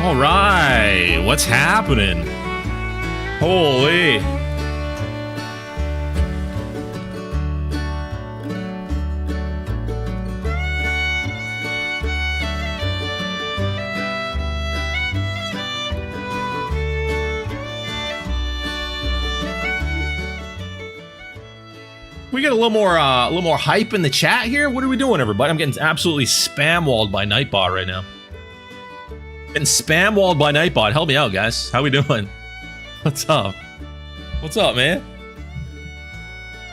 All right, what's happening? Holy. We get a little more hype in the chat here. What are we doing, everybody? I'm getting absolutely spam walled by Nightbot right now. Getting spam walled by Nightbot. Help me out, guys. How we doing? What's up? What's up, man?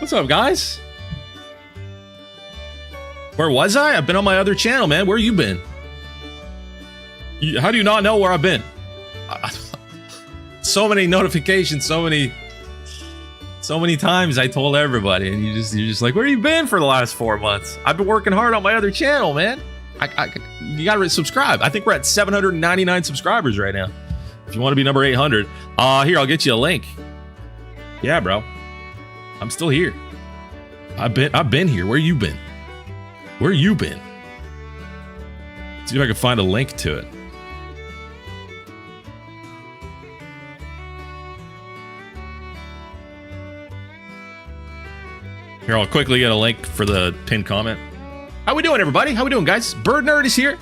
What's up, guys? Where was I? I've been on my other channel, man. Where you been? How do you not know where I've been? So many notifications, so many times I told everybody, and you're just like, where you been for the last 4 months? I've been working hard on my other channel, man. You gotta subscribe. I think we're at 799 subscribers right now. If you want to be number 800, here, I'll get you a link. Yeah, bro. I'm still here. I've been here. Where you been? Where you been? See if I can find a link to it. Here, I'll quickly get a link for the pinned comment. How we doing, everybody? How we doing, guys? Bird Nerd is here.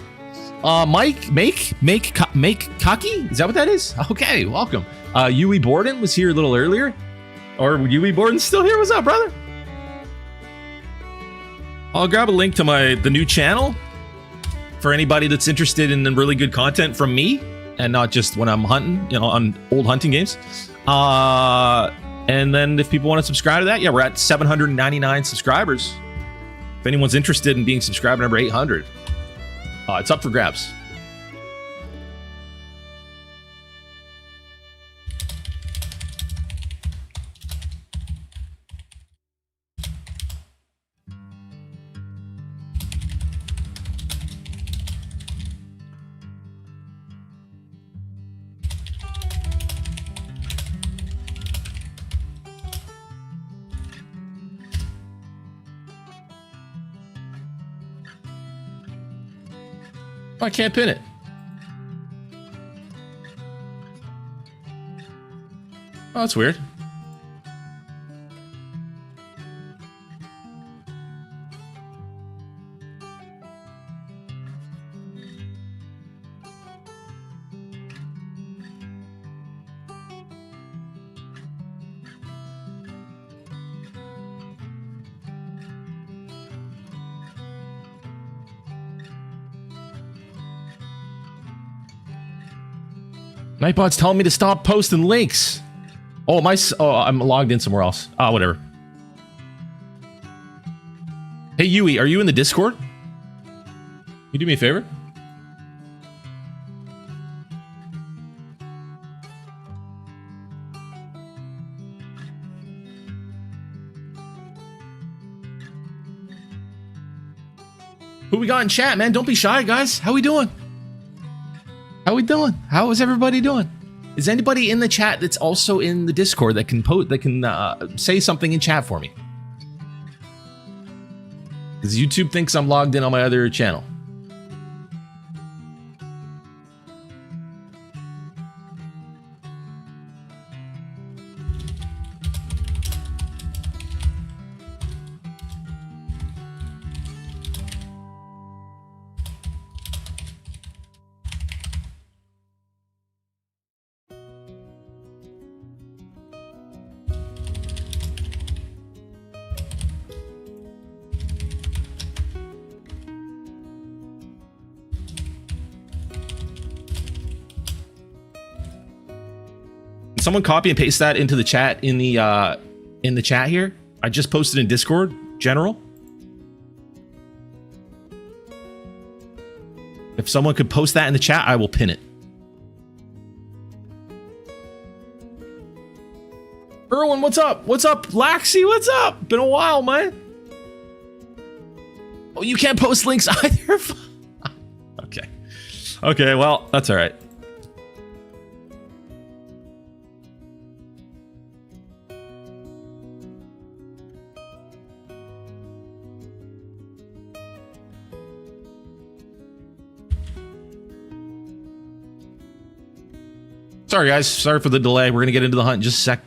Make Cocky? Is that what that is? Okay, welcome. Yui Borden was here a little earlier. Or Yui Borden's still here? What's up, brother? I'll grab a link to the new channel for anybody that's interested in really good content from me and not just when I'm hunting, you know, on old hunting games. And then if people want to subscribe to that, yeah, we're at 799 subscribers. If anyone's interested in being subscriber number 800, it's up for grabs. I can't pin it. Oh, that's weird. Nightbot's telling me to stop posting links. Oh, I'm logged in somewhere else. Whatever. Hey, Yui, are you in the Discord? Can you do me a favor? Who we got in chat, man? Don't be shy, guys. How we doing? How we doing? How is everybody doing? Is anybody in the chat that's also in the Discord that can say something in chat for me? Because YouTube thinks I'm logged in on my other channel. Someone copy and paste that into the chat in the chat here. I just posted in Discord general. If someone could post that in the chat, I will pin it. Erwin, what's up? What's up, Laxi? What's up? Been a while, man. Oh, you can't post links either. Okay. Okay, well, that's all right. Sorry, guys. Sorry for the delay. We're going to get into the hunt in just a sec.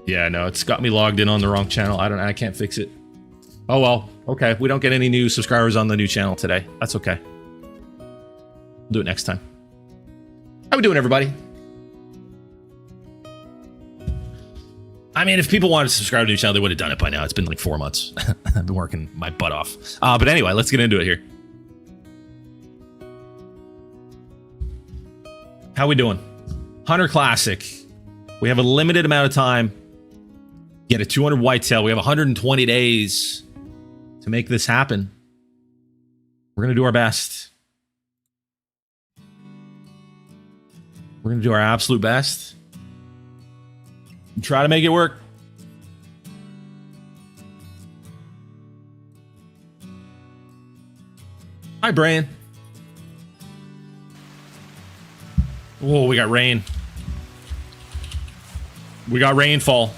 Yeah, no, it's got me logged in on the wrong channel. I can't fix it. Oh well, okay. We don't get any new subscribers on the new channel today. That's okay. We'll do it next time. How we doing, everybody? I mean, if people wanted to subscribe to the new channel, they would have done it by now. It's been like 4 months. I've been working my butt off. But anyway, let's get into it here. How we doing? Hunter Classic. We have a limited amount of time. Get a 200 whitetail. We have 120 days to make this happen. We're going to do our best. We're going to do our absolute best. And try to make it work. Hi, Brian. Whoa, we got rain. We got rainfall.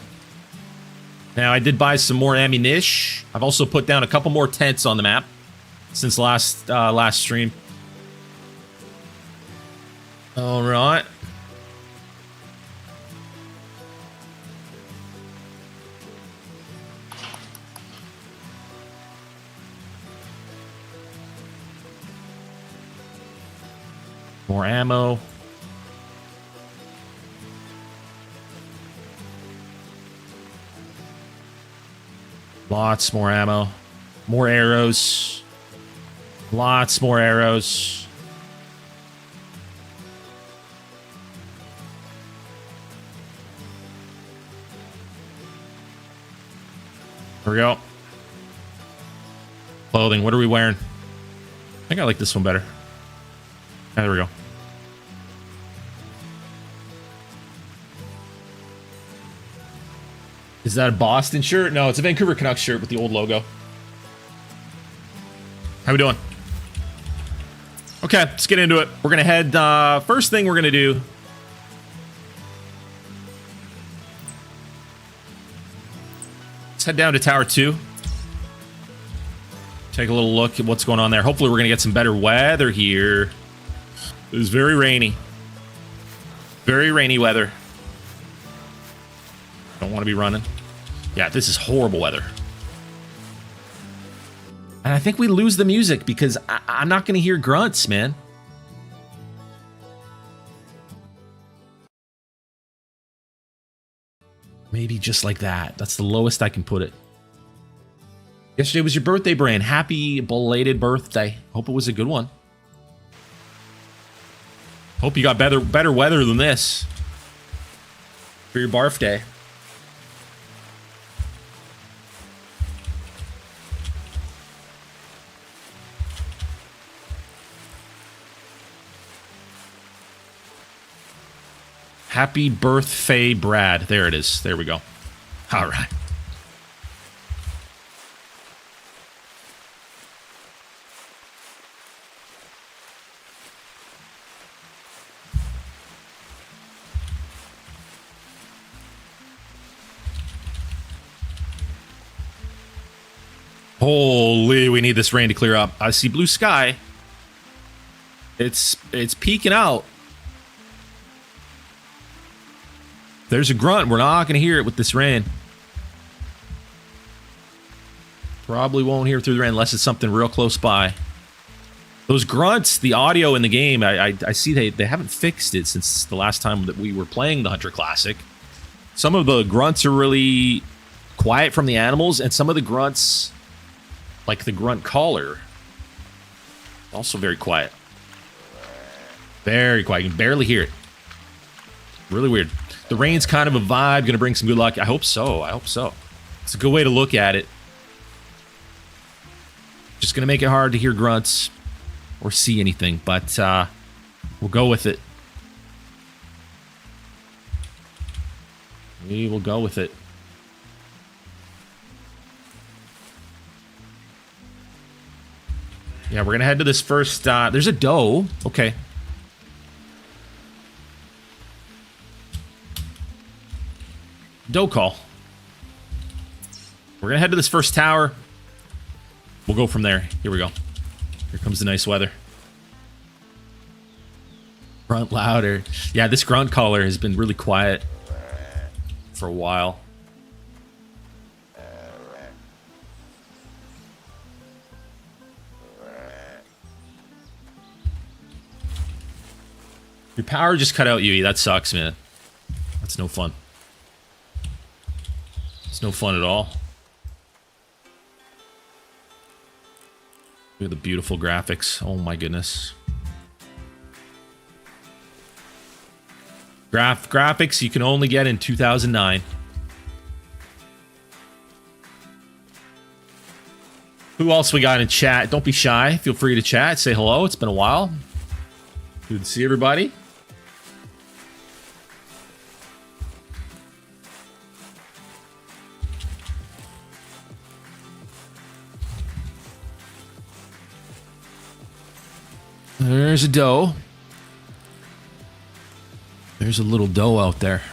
Now, I did buy some more ammunition. I've also put down a couple more tents on the map since last stream. All right. More ammo. Lots more ammo. More arrows. Lots more arrows. There we go. Clothing. What are we wearing? I think I like this one better. Ah, there we go. Is that a Boston shirt? No, it's a Vancouver Canucks shirt with the old logo. How we doing? Okay, let's get into it. We're going to head... first thing we're going to do... Let's head down to Tower 2. Take a little look at what's going on there. Hopefully we're going to get some better weather here. It was very rainy. Very rainy weather. Don't want to be running. Yeah, this is horrible weather. And I think we lose the music because I'm not going to hear grunts, man. Maybe just like that. That's the lowest I can put it. Yesterday was your birthday, Brian. Happy belated birthday. Hope it was a good one. Hope you got better weather than this for your barf day. Happy birthday, Brad. There it is. There we go. All right. Holy, we need this rain to clear up. I see blue sky. It's peeking out. There's a grunt. We're not going to hear it with this rain. Probably won't hear through the rain unless it's something real close by. Those grunts, the audio in the game, I see they haven't fixed it since the last time that we were playing the Hunter Classic. Some of the grunts are really quiet from the animals, and some of the grunts, like the grunt caller, also very quiet. Very quiet. You can barely hear it. Really weird. The rain's kind of a vibe, gonna bring some good luck. I hope so. I hope so. It's a good way to look at it. Just gonna make it hard to hear grunts or see anything, but we'll go with it. We will go with it. Yeah, we're gonna head to this first. There's a doe. Okay. Doe call. We're gonna head to this first tower. We'll go from there. Here we go. Here comes the nice weather. Grunt louder. Yeah, this grunt caller has been really quiet for a while. Your power just cut out, Yui. That sucks, man. That's no fun. It's no fun at all. Look at the beautiful graphics. Oh my goodness. Graphics you can only get in 2009. Who else we got in chat? Don't be shy. Feel free to chat. Say hello. It's been a while. Good to see everybody. There's a doe. There's a little doe out there.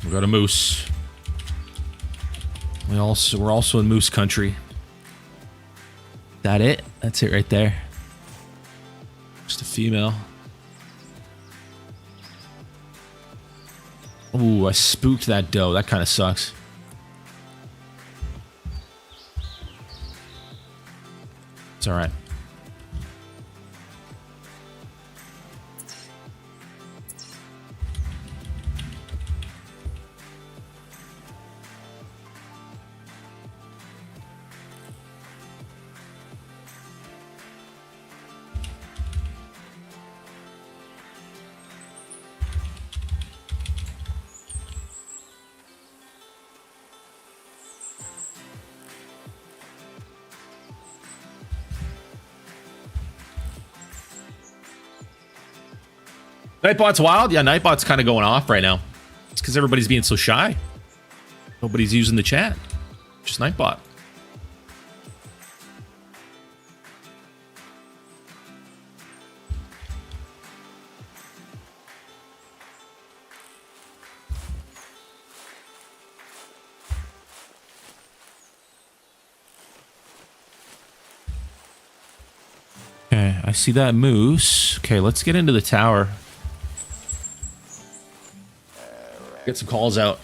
We got a moose. We're also in moose country. That it? That's it right there. Just a female. Ooh, I spooked that doe. That kind of sucks. It's all right. Nightbot's wild? Yeah, Nightbot's kind of going off right now. It's because everybody's being so shy. Nobody's using the chat. Just Nightbot. Okay, I see that moose. Okay, let's get into the tower. Get some calls out.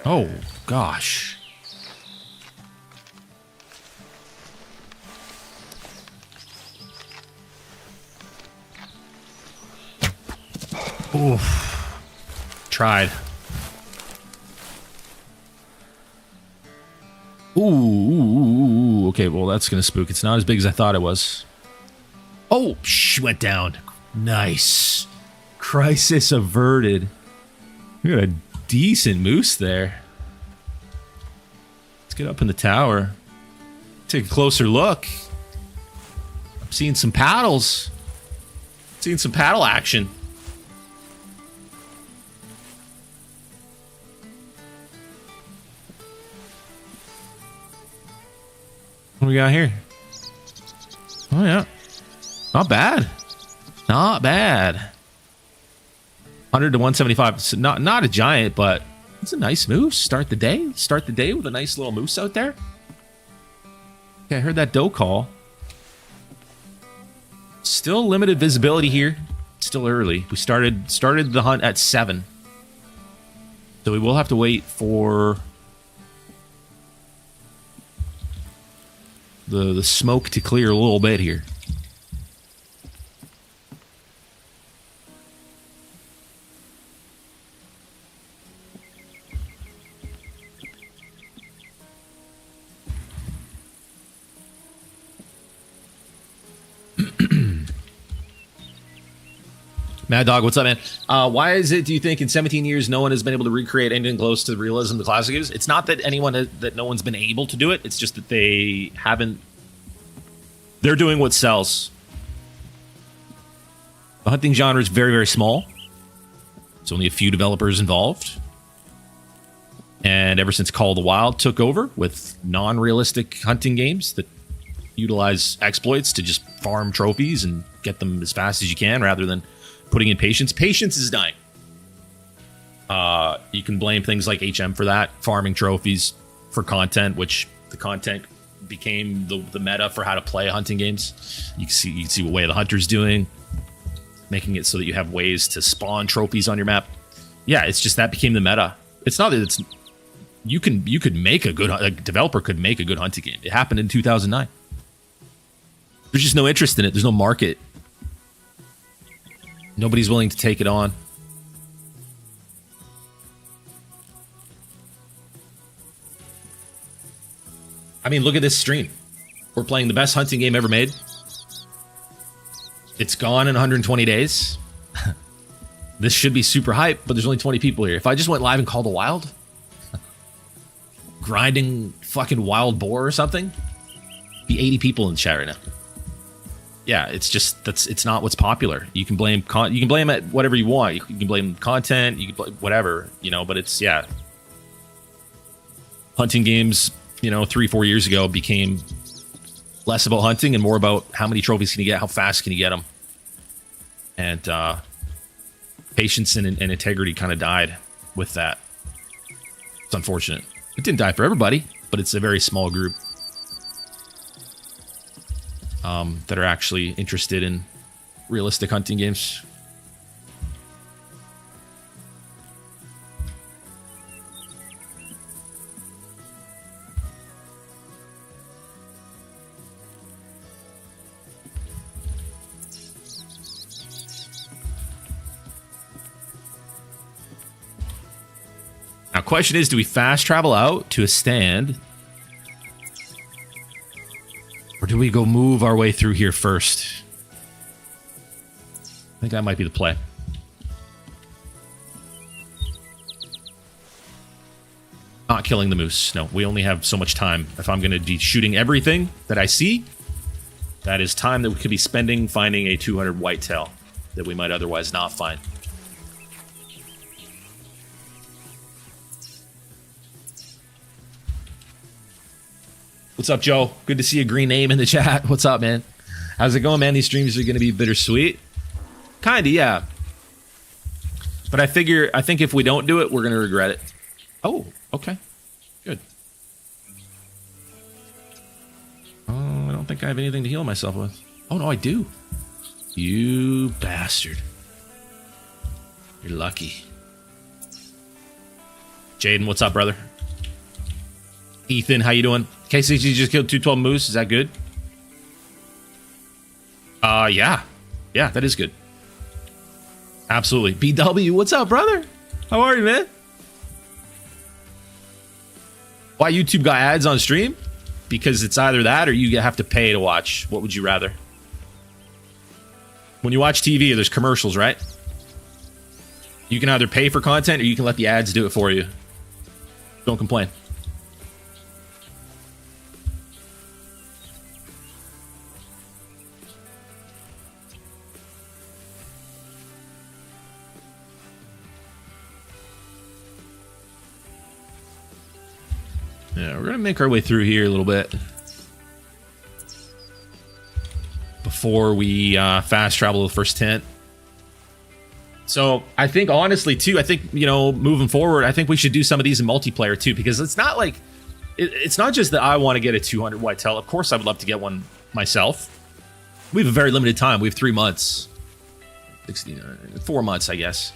Oh, gosh. Oof. Tried. Ooh. Okay, well, that's going to spook. It's not as big as I thought it was. Oh, she went down. Nice. Crisis averted. We got a decent moose there. Let's get up in the tower. Take a closer look. I'm seeing some paddles. Seeing some paddle action. What do we got here? Oh, yeah. Not bad. Not bad. 100 to 175. It's not a giant, but it's a nice moose. Start the day. Start the day with a nice little moose out there. Okay, I heard that doe call. Still limited visibility here. Still early. We started the hunt at 7. So we will have to wait for the smoke to clear a little bit here. Mad Dog, what's up, man? Why is it, do you think, in 17 years, no one has been able to recreate anything close to the realism of the classic games? It's not that that no one's been able to do it. It's just that they haven't. They're doing what sells. The hunting genre is very, very small. It's only a few developers involved. And ever since Call of the Wild took over with non-realistic hunting games that utilize exploits to just farm trophies and get them as fast as you can rather than putting in patience. Patience is dying. You can blame things like HM for that, farming trophies for content, which the content became the meta for how to play hunting games. You can see what Way of the Hunter's doing, making it so that you have ways to spawn trophies on your map. Yeah, it's just that became the meta. It's not that it's you could make a developer could make a good hunting game. It happened in 2009. There's just no interest in it. There's no market. Nobody's willing to take it on. I mean, look at this stream. We're playing the best hunting game ever made. It's gone in 120 days. This should be super hype, but there's only 20 people here. If I just went live and called a wild, grinding fucking wild boar or something, be 80 people in the chat right now. Yeah, it's just it's not what's popular. You can blame it whatever you want. You can blame content, you can blame whatever, but it's hunting games, 3-4 years ago became less about hunting and more about how many trophies can you get, how fast can you get them. And patience and integrity kind of died with that. It's unfortunate. It didn't die for everybody, but it's a very small group that are actually interested in realistic hunting games. Now, question is, do we fast travel out to a stand? Or do we go move our way through here first? I think that might be the play. Not killing the moose. No, we only have so much time. If I'm going to be shooting everything that I see, that is time that we could be spending finding a 200 whitetail that we might otherwise not find. What's up, Joe? Good to see a green name in the chat. What's up, man? How's it going, man? These streams are going to be bittersweet. Kinda, yeah. But I think if we don't do it, we're going to regret it. Oh, okay. Good. I don't think I have anything to heal myself with. Oh, no, I do. You bastard. You're lucky. Jaden, what's up, brother? Ethan, how you doing? KCG just killed 212 moose. Is that good? Yeah. Yeah, that is good. Absolutely. BW, what's up, brother? How are you, man? Why YouTube got ads on stream? Because it's either that or you have to pay to watch. What would you rather? When you watch TV, there's commercials, right? You can either pay for content or you can let the ads do it for you. Don't complain. Yeah, we're gonna make our way through here a little bit before we fast travel to the first tent. So I think, honestly, too, moving forward, I think we should do some of these in multiplayer too, because it's not like it's not just that I want to get a 200 whitetail. Of course, I would love to get one myself. We have a very limited time. We have 3 months, 4 months, I guess.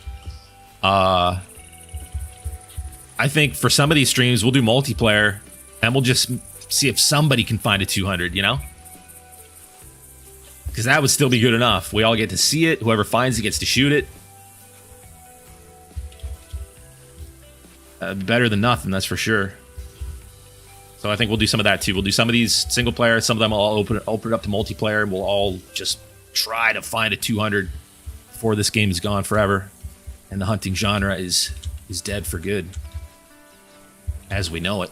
I think for some of these streams, we'll do multiplayer, and we'll just see if somebody can find a 200, Because that would still be good enough. We all get to see it. Whoever finds it gets to shoot it. Better than nothing, that's for sure. So I think we'll do some of that, too. We'll do some of these single player. Some of them I'll open it up to multiplayer, and we'll all just try to find a 200 before this game is gone forever and the hunting genre is dead for good as we know it.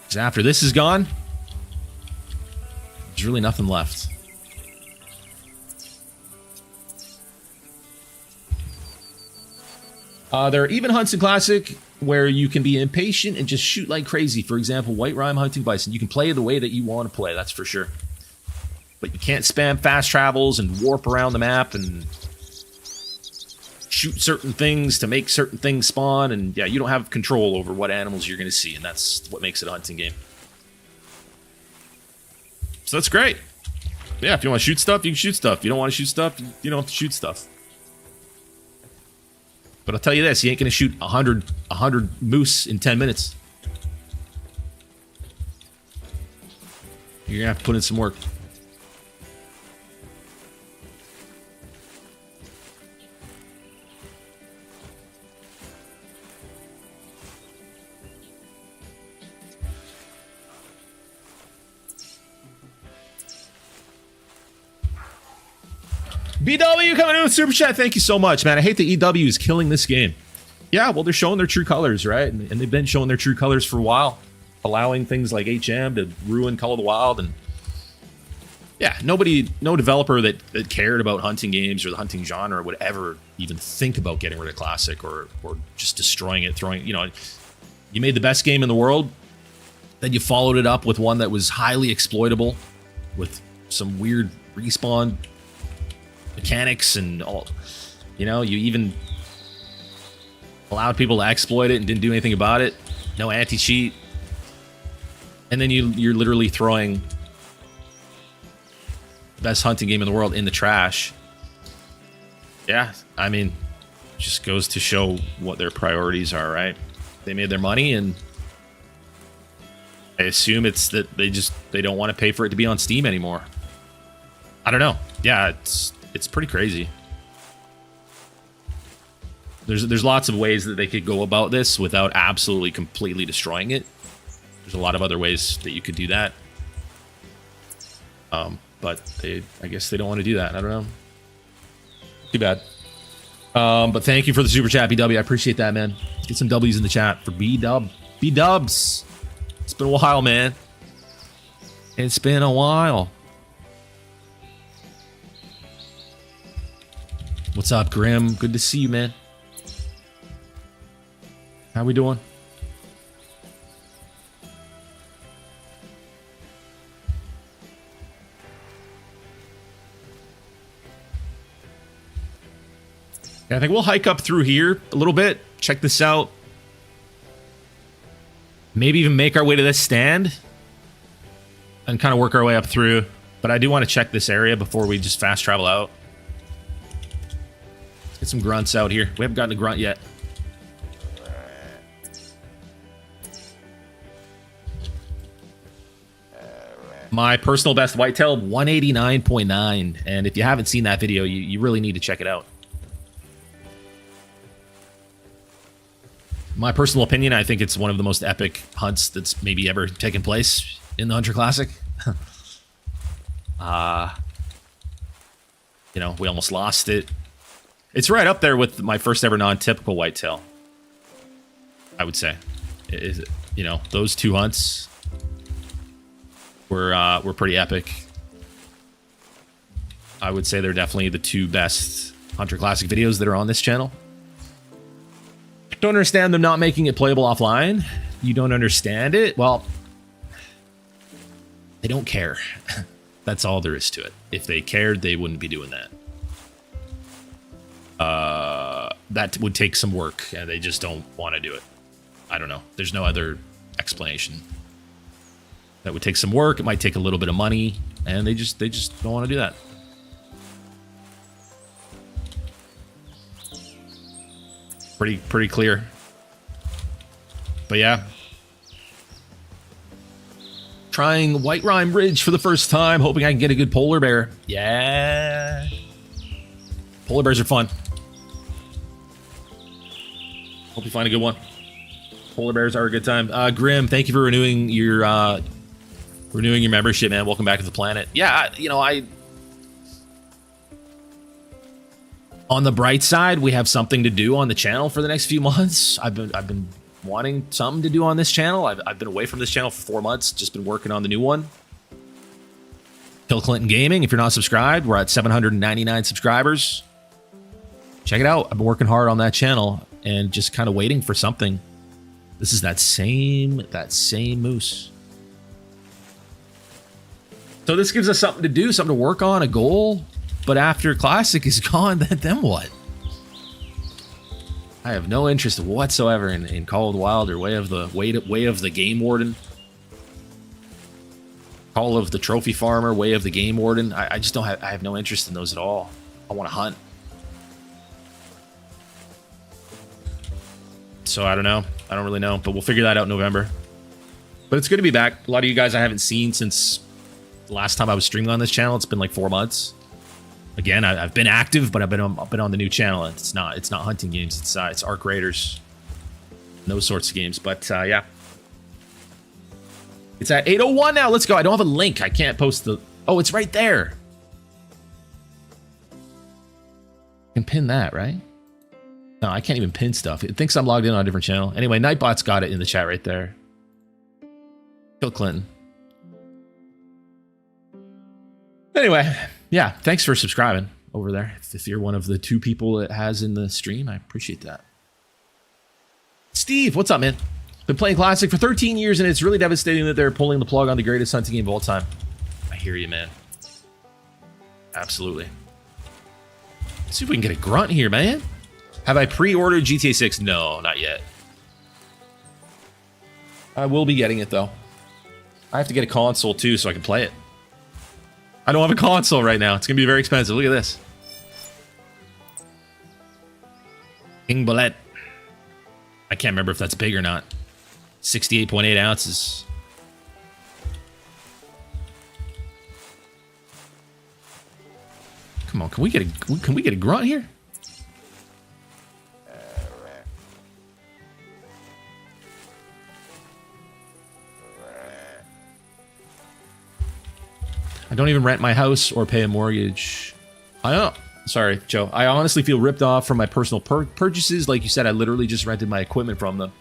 Because after this is gone, there's really nothing left. There are even hunts in Classic where you can be impatient and just shoot like crazy. For example, White Rime hunting bison. You can play the way that you want to play, that's for sure. But you can't spam fast travels and warp around the map and shoot certain things to make certain things spawn. And yeah, you don't have control over what animals you're going to see, and that's what makes it a hunting game. So that's great. Yeah, if you want to shoot stuff, you can shoot stuff. If you don't want to shoot stuff, you don't have to shoot stuff. But I'll tell you this, you ain't going to shoot 100 moose in 10 minutes. You're going to have to put in some work. BW coming in with Super Chat. Thank you so much, man. I hate that EW is killing this game. Yeah, well, they're showing their true colors, right? And they've been showing their true colors for a while, allowing things like HM to ruin Call of the Wild. And yeah, no developer that cared about hunting games or the hunting genre would ever even think about getting rid of Classic or just destroying it, throwing, you made the best game in the world, then you followed it up with one that was highly exploitable with some weird respawn mechanics and all, you even allowed people to exploit it and didn't do anything about it. No anti-cheat. And then you're literally throwing the best hunting game in the world in the trash. Yeah, I mean, just goes to show what their priorities are, right? They made their money, and I assume it's that they don't want to pay for it to be on Steam anymore. I don't know. Yeah, it's pretty crazy. There's lots of ways that they could go about this without absolutely completely destroying it. There's a lot of other ways that you could do that. But I guess they don't want to do that. I don't know. Too bad. But thank you for the super chat, BW. I appreciate that, man. Get some W's in the chat for B-Dubs. It's been a while, man. It's been a while. What's up, Grim? Good to see you, man. How we doing? Yeah, I think we'll hike up through here a little bit. Check this out. Maybe even make our way to this stand and kind of work our way up through. But I do want to check this area before we just fast travel out. Let's get some grunts out here. We haven't gotten a grunt yet. My personal best whitetail, 189.9. And if you haven't seen that video, you really need to check it out. My personal opinion, I think it's one of the most epic hunts that's maybe ever taken place in the Hunter Classic. We almost lost it. It's right up there with my first ever non-typical whitetail, I would say. Those two hunts were pretty epic. I would say they're definitely the two best Hunter Classic videos that are on this channel. Don't understand them not making it playable offline. You don't understand it? Well, they don't care. That's all there is to it. If they cared, they wouldn't be doing that. That would take some work, and they just don't want to do it. I don't know. There's no other explanation. That would take some work. It might take a little bit of money, and they just don't want to do that. Pretty clear. But yeah. Trying White Rime Ridge for the first time, hoping I can get a good polar bear. Yeah. Polar bears are fun. Hope you find a good one. Polar bears are a good time. Grim, thank you for renewing your Renewing your membership, man. Welcome back to the planet. Yeah, I on the bright side, we have something to do on the channel for the next few months. I've been wanting something to do on this channel. I've been away from this channel for 4 months. Just been working on the new one. Bill Clinton Gaming. If you're not subscribed, we're at 799 subscribers. Check it out. I've been working hard on that channel and just kind of waiting for something. This is that same moose. So this gives us something to do, something to work on, a goal. But after Classic is gone, then what? I have no interest whatsoever in Call of the Wild or Way of the Game Warden. Call of the Trophy Farmer, Way of the Game Warden. I just don't have. I have no interest in those at all. I want to hunt. So I don't know. I don't really know, but we'll figure that out in November. But it's good to be back. A lot of you guys I haven't seen since the last time I was streaming on this channel. It's been like 4 months. Again, I've been active, but I've been on the new channel. It's not hunting games. It's Arc Raiders, those sorts of games. But yeah, it's at 8:01 now. Let's go. I don't have a link. I can't post the. Oh, it's right there. I can pin that, right? No, I can't even pin stuff. It thinks I'm logged in on a different channel. Anyway, Nightbot's got it in the chat right there. Bill Clinton. Anyway, yeah, thanks for subscribing over there. If you're one of the 2 people it has in the stream, I appreciate that. Steve, what's up, man? Been playing Classic for 13 years, and it's really devastating that they're pulling the plug on the greatest hunting game of all time. I hear you, man. Absolutely. Let's see if we can get a grunt here, man. Have I pre-ordered GTA 6? No, not yet. I will be getting it, though. I have to get a console, too, so I can play it. I don't have a console right now. It's going to be very expensive. Look at this. King Bullet. I can't remember if that's big or not. 68.8 ounces. Come on, can we get a grunt here? I don't even rent my house or pay a mortgage. I don't. Sorry, Joe. I honestly feel ripped off from my personal purchases. Like you said, I literally just rented my equipment from them.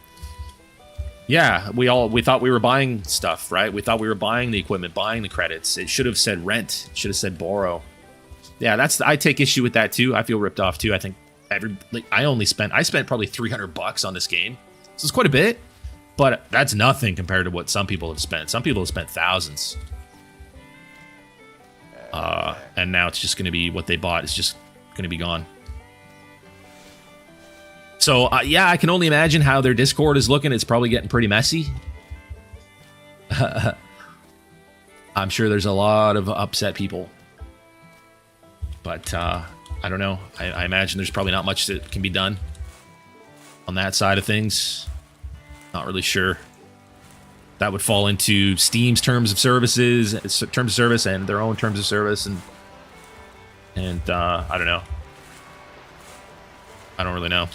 Yeah, we thought we were buying stuff, right? We thought we were buying the equipment, buying the credits. It should have said rent. It should have said borrow. Yeah, I take issue with that too. I feel ripped off too. I think I spent probably $300 on this game. So it's quite a bit, but that's nothing compared to what some people have spent. Some people have spent thousands. And now it's just going to be what they bought. It's just going to be gone. So, yeah, I can only imagine how their Discord is looking. It's probably getting pretty messy. I'm sure there's a lot of upset people. But, I don't know. I imagine there's probably not much that can be done on that side of things. Not really sure. That would fall into Steam's terms of service and their own terms of service, and I don't know. I don't really know.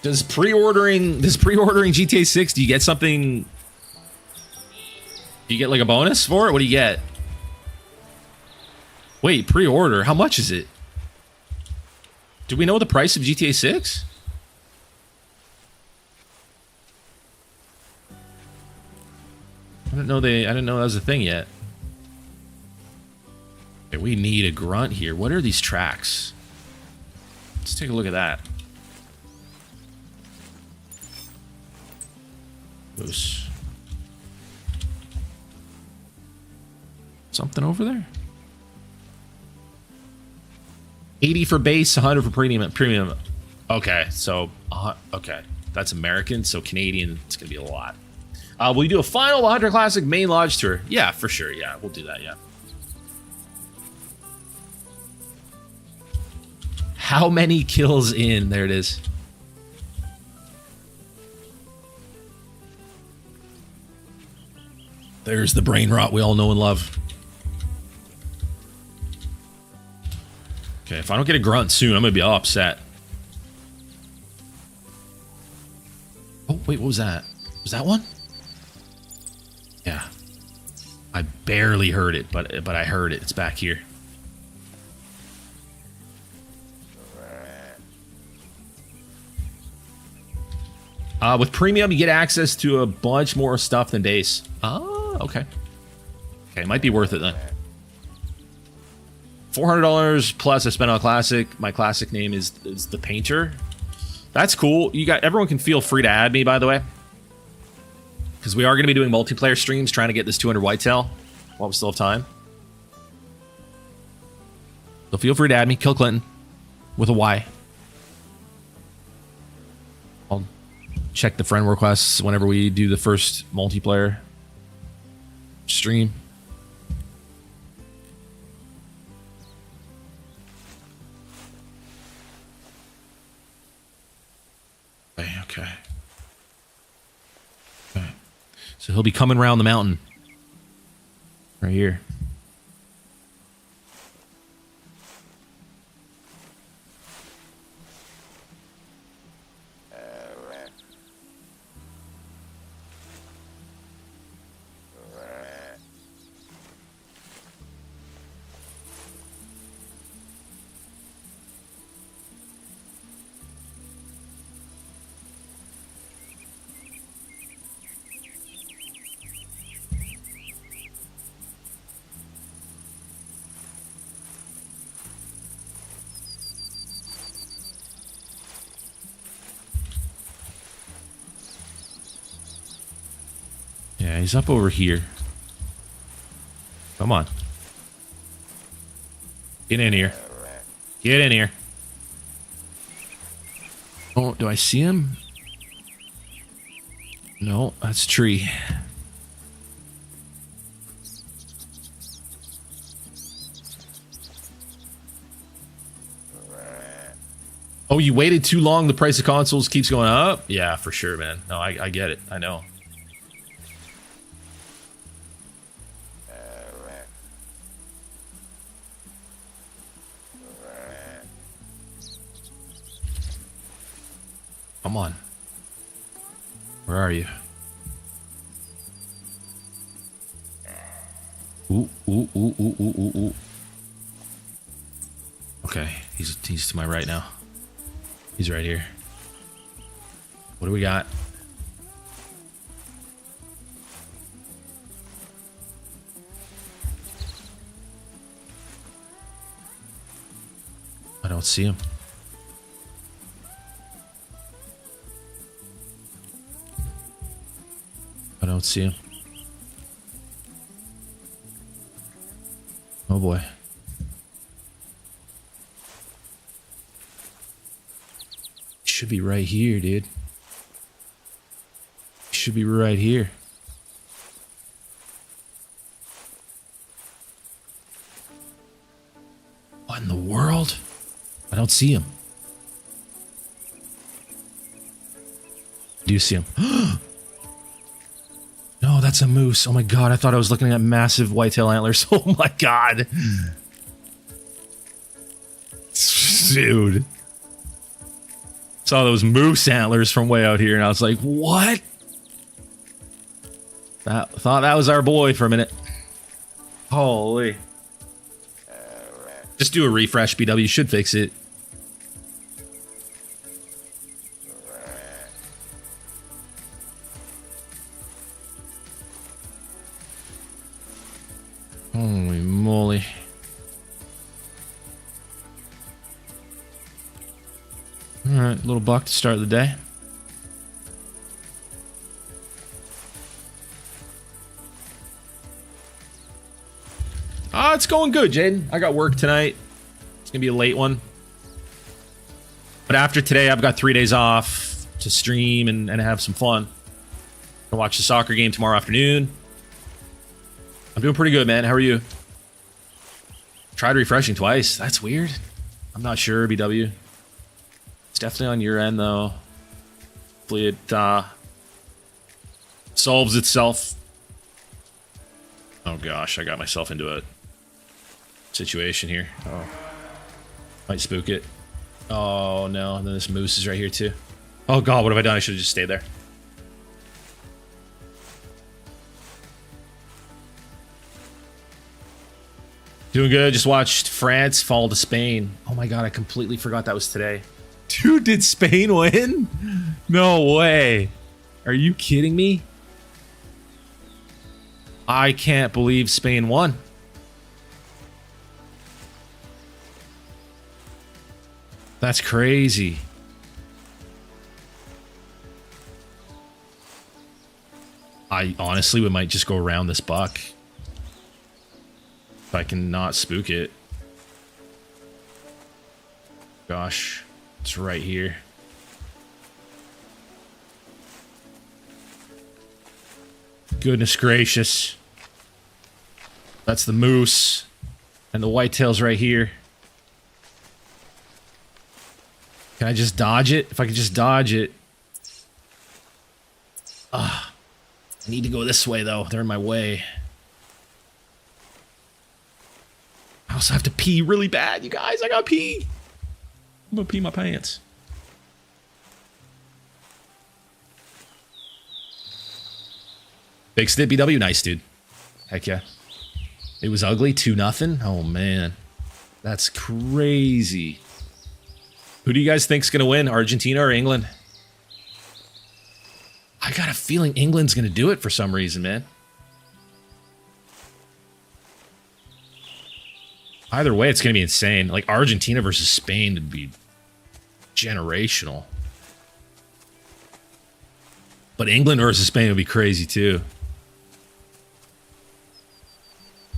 Does pre-ordering GTA 6, do you get something? Do you get like a bonus for it? What do you get? Wait, pre-order. How much is it? Do we know the price of GTA 6? I didn't know that was a thing yet. Okay, we need a grunt here. What are these tracks? Let's take a look at that. Moose. Something over there? 80 for base, 100 for premium. Okay, so okay, that's American. So Canadian, it's gonna be a lot. Will you do a final Hunter Classic main lodge tour? Yeah, for sure. Yeah, we'll do that. Yeah. How many kills in? There it is. There's the brain rot we all know and love. Okay, if I don't get a grunt soon, I'm gonna be all upset. Oh, wait, what was that? Was that one? Yeah. I barely heard it, but I heard it. It's back here. With premium, you get access to a bunch more stuff than base. Oh, okay. Okay, might be worth it then. $400 plus I spent on classic. My classic name is the Painter. That's cool. Everyone can feel free to add me, by the way, because we are going to be doing multiplayer streams trying to get this 200 whitetail while we still have time. So feel free to add me, Kill Clinton, with a Y. I'll check the friend requests whenever we do the first multiplayer stream. Okay. Okay. So he'll be coming around the mountain. Right here. Yeah, he's up over here. Come on. Get in here. Get in here. Oh, do I see him? No, that's a tree. Oh, you waited too long. The price of consoles keeps going up? Yeah, for sure, man. No, I get it. I know. Come on. Where are you? Ooh, ooh, ooh, ooh, ooh, ooh, ooh. Okay, he's to my right now. He's right here. What do we got? I don't see him. I don't see him. Oh boy. Should be right here, dude. Should be right here. What in the world? I don't see him. Do you see him? No, that's a moose. Oh my god, I thought I was looking at massive whitetail antlers. Oh my god. Dude. Saw those moose antlers from way out here and I was like, what? Thought that was our boy for a minute. Holy. Just do a refresh, BW. Should fix it. Holy moly. Alright, little buck to start the day. It's going good, Jaden. I got work tonight. It's gonna be a late one. But after today, I've got 3 days off to stream and have some fun. I'll watch the soccer game tomorrow afternoon. I'm doing pretty good, man. How are you? Tried refreshing twice. That's weird. I'm not sure, BW. It's definitely on your end, though. Hopefully it solves itself. Oh gosh, I got myself into a situation here. Oh. Might spook it. Oh no, and then this moose is right here too. Oh god, what have I done? I should have just stayed there. Doing good. Just watched France fall to Spain. Oh my god, I completely forgot that was today. Dude, did Spain win? No way. Are you kidding me? I can't believe Spain won. That's crazy. I honestly might just go around this buck. If I can not spook it. Gosh, it's right here. Goodness gracious. That's the moose. And the whitetail's right here. Can I just dodge it? If I could just dodge it. I need to go this way though. They're in my way. I also have to pee really bad, you guys. I gotta pee. I'm gonna pee my pants. Big Snip BW, nice dude. Heck yeah. It was ugly, 2-0. Oh man, that's crazy. Who do you guys think's gonna win, Argentina or England? I got a feeling England's gonna do it for some reason, man. Either way, it's going to be insane. Like, Argentina versus Spain would be generational. But England versus Spain would be crazy, too.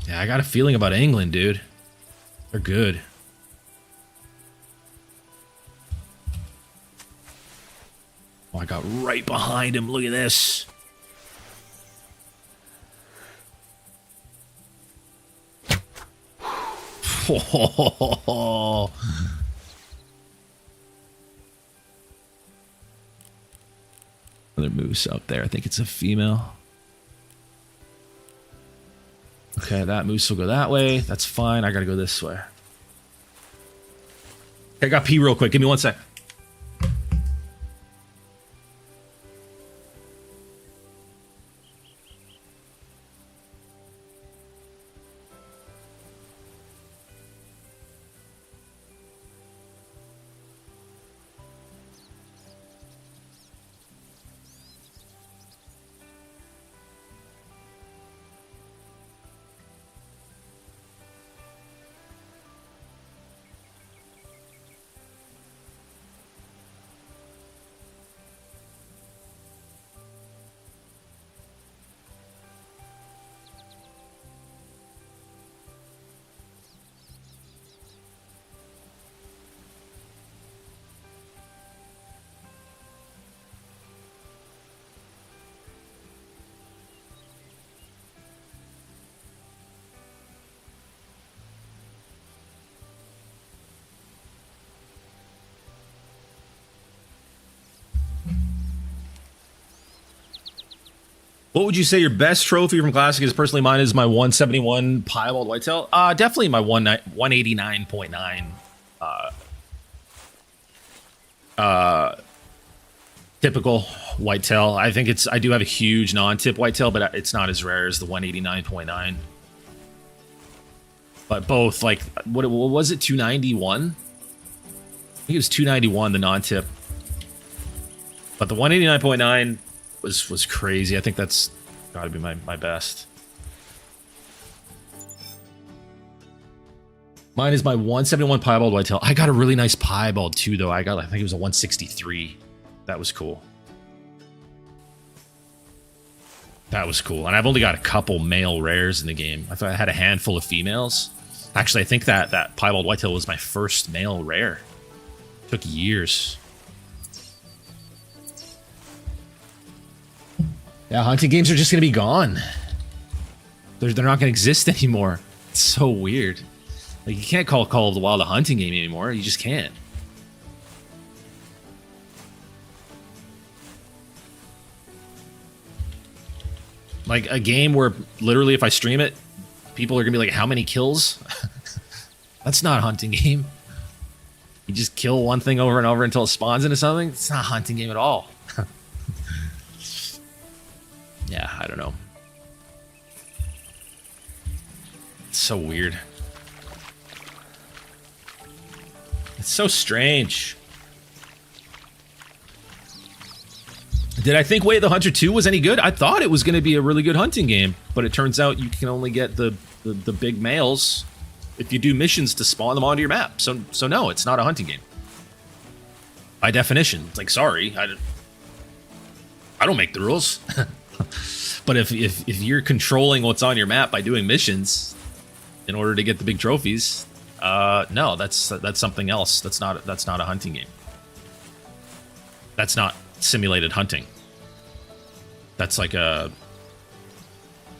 Yeah, I got a feeling about England, dude. They're good. Oh, I got right behind him. Look at this. Oh. Another moose out there. I think it's a female. Okay, that moose will go that way. That's fine. I gotta go this way. Okay, I got pee real quick. Give me 1 sec. What would you say your best trophy from Classic is? Personally, mine is my 171 piebald whitetail. Definitely my 189.9 typical whitetail. I think I do have a huge non-tip whitetail, but it's not as rare as the 189.9. But both, like, what was it, 291? I think it was 291, the non-tip. But the 189.9 was crazy. I think that's got to be my best. Mine is my 171 piebald whitetail. I got a really nice piebald too, though. I think it was a 163. That was cool. That was cool. And I've only got a couple male rares in the game. I thought I had a handful of females. Actually, I think that piebald whitetail was my first male rare. Took years. Yeah, hunting games are just going to be gone. They're not going to exist anymore. It's so weird. Like, you can't call Call of the Wild a hunting game anymore. You just can't. Like, a game where literally if I stream it, people are going to be like, how many kills? That's not a hunting game. You just kill one thing over and over until it spawns into something. It's not a hunting game at all. Yeah, I don't know. It's so weird. It's so strange. Did I think Way of the Hunter 2 was any good? I thought it was going to be a really good hunting game, but it turns out you can only get the big males if you do missions to spawn them onto your map. So no, it's not a hunting game. By definition. It's like, sorry, I don't make the rules. But if you're controlling what's on your map by doing missions in order to get the big trophies, no, that's something else. That's not a hunting game. That's not simulated hunting. That's like a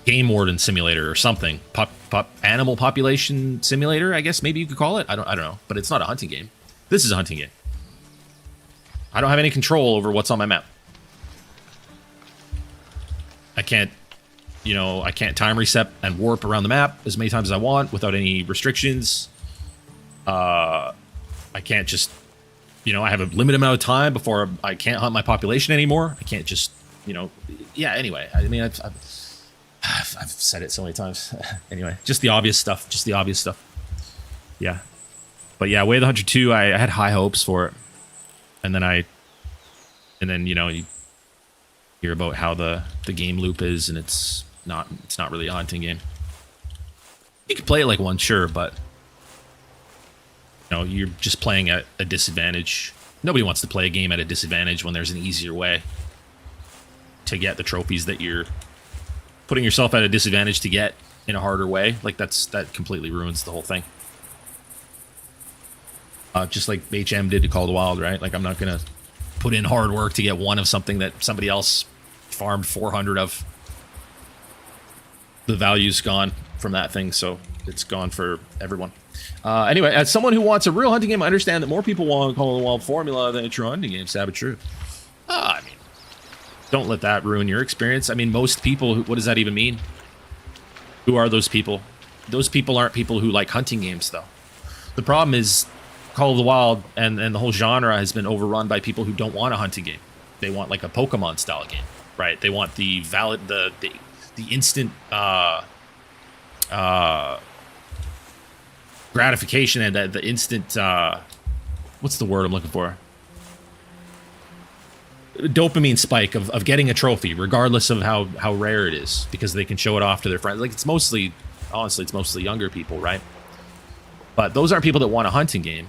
game warden simulator or something. Animal population simulator, I guess maybe you could call it. I don't know, but it's not a hunting game. This is a hunting game. I don't have any control over what's on my map. I can't time reset and warp around the map as many times as I want without any restrictions. I can't just, I have a limited amount of time before I can't hunt my population anymore. I can't just, yeah, anyway. I mean, I've said it so many times. Anyway, just the obvious stuff. Yeah. But yeah, Way of the Hunter 2, I had high hopes for it. And then you hear about how the game loop is, and it's not really a hunting game. You can play it like one, sure, but you're just playing at a disadvantage. Nobody wants to play a game at a disadvantage when there's an easier way to get the trophies that you're putting yourself at a disadvantage to get in a harder way. Like that completely ruins the whole thing. Just like HM did to Call of the Wild, right? Like, I'm not gonna put in hard work to get one of something that somebody else farmed 400 of. The value's gone from that thing, so it's gone for everyone. Anyway, as someone who wants a real hunting game, I understand that more people want a Call of the Wild formula than a true hunting game. Sad but true. I mean, don't let that ruin your experience. I mean, most people, what does that even mean? Who are those people? Those people aren't people who like hunting games, though. The problem is Call of the Wild and the whole genre has been overrun by people who don't want a hunting game. They want like a Pokemon style game, right? They want the instant gratification and the instant what's the word I'm looking for? Dopamine spike of getting a trophy, regardless of how rare it is, because they can show it off to their friends. Like, it's mostly younger people, right? But those aren't people that want a hunting game.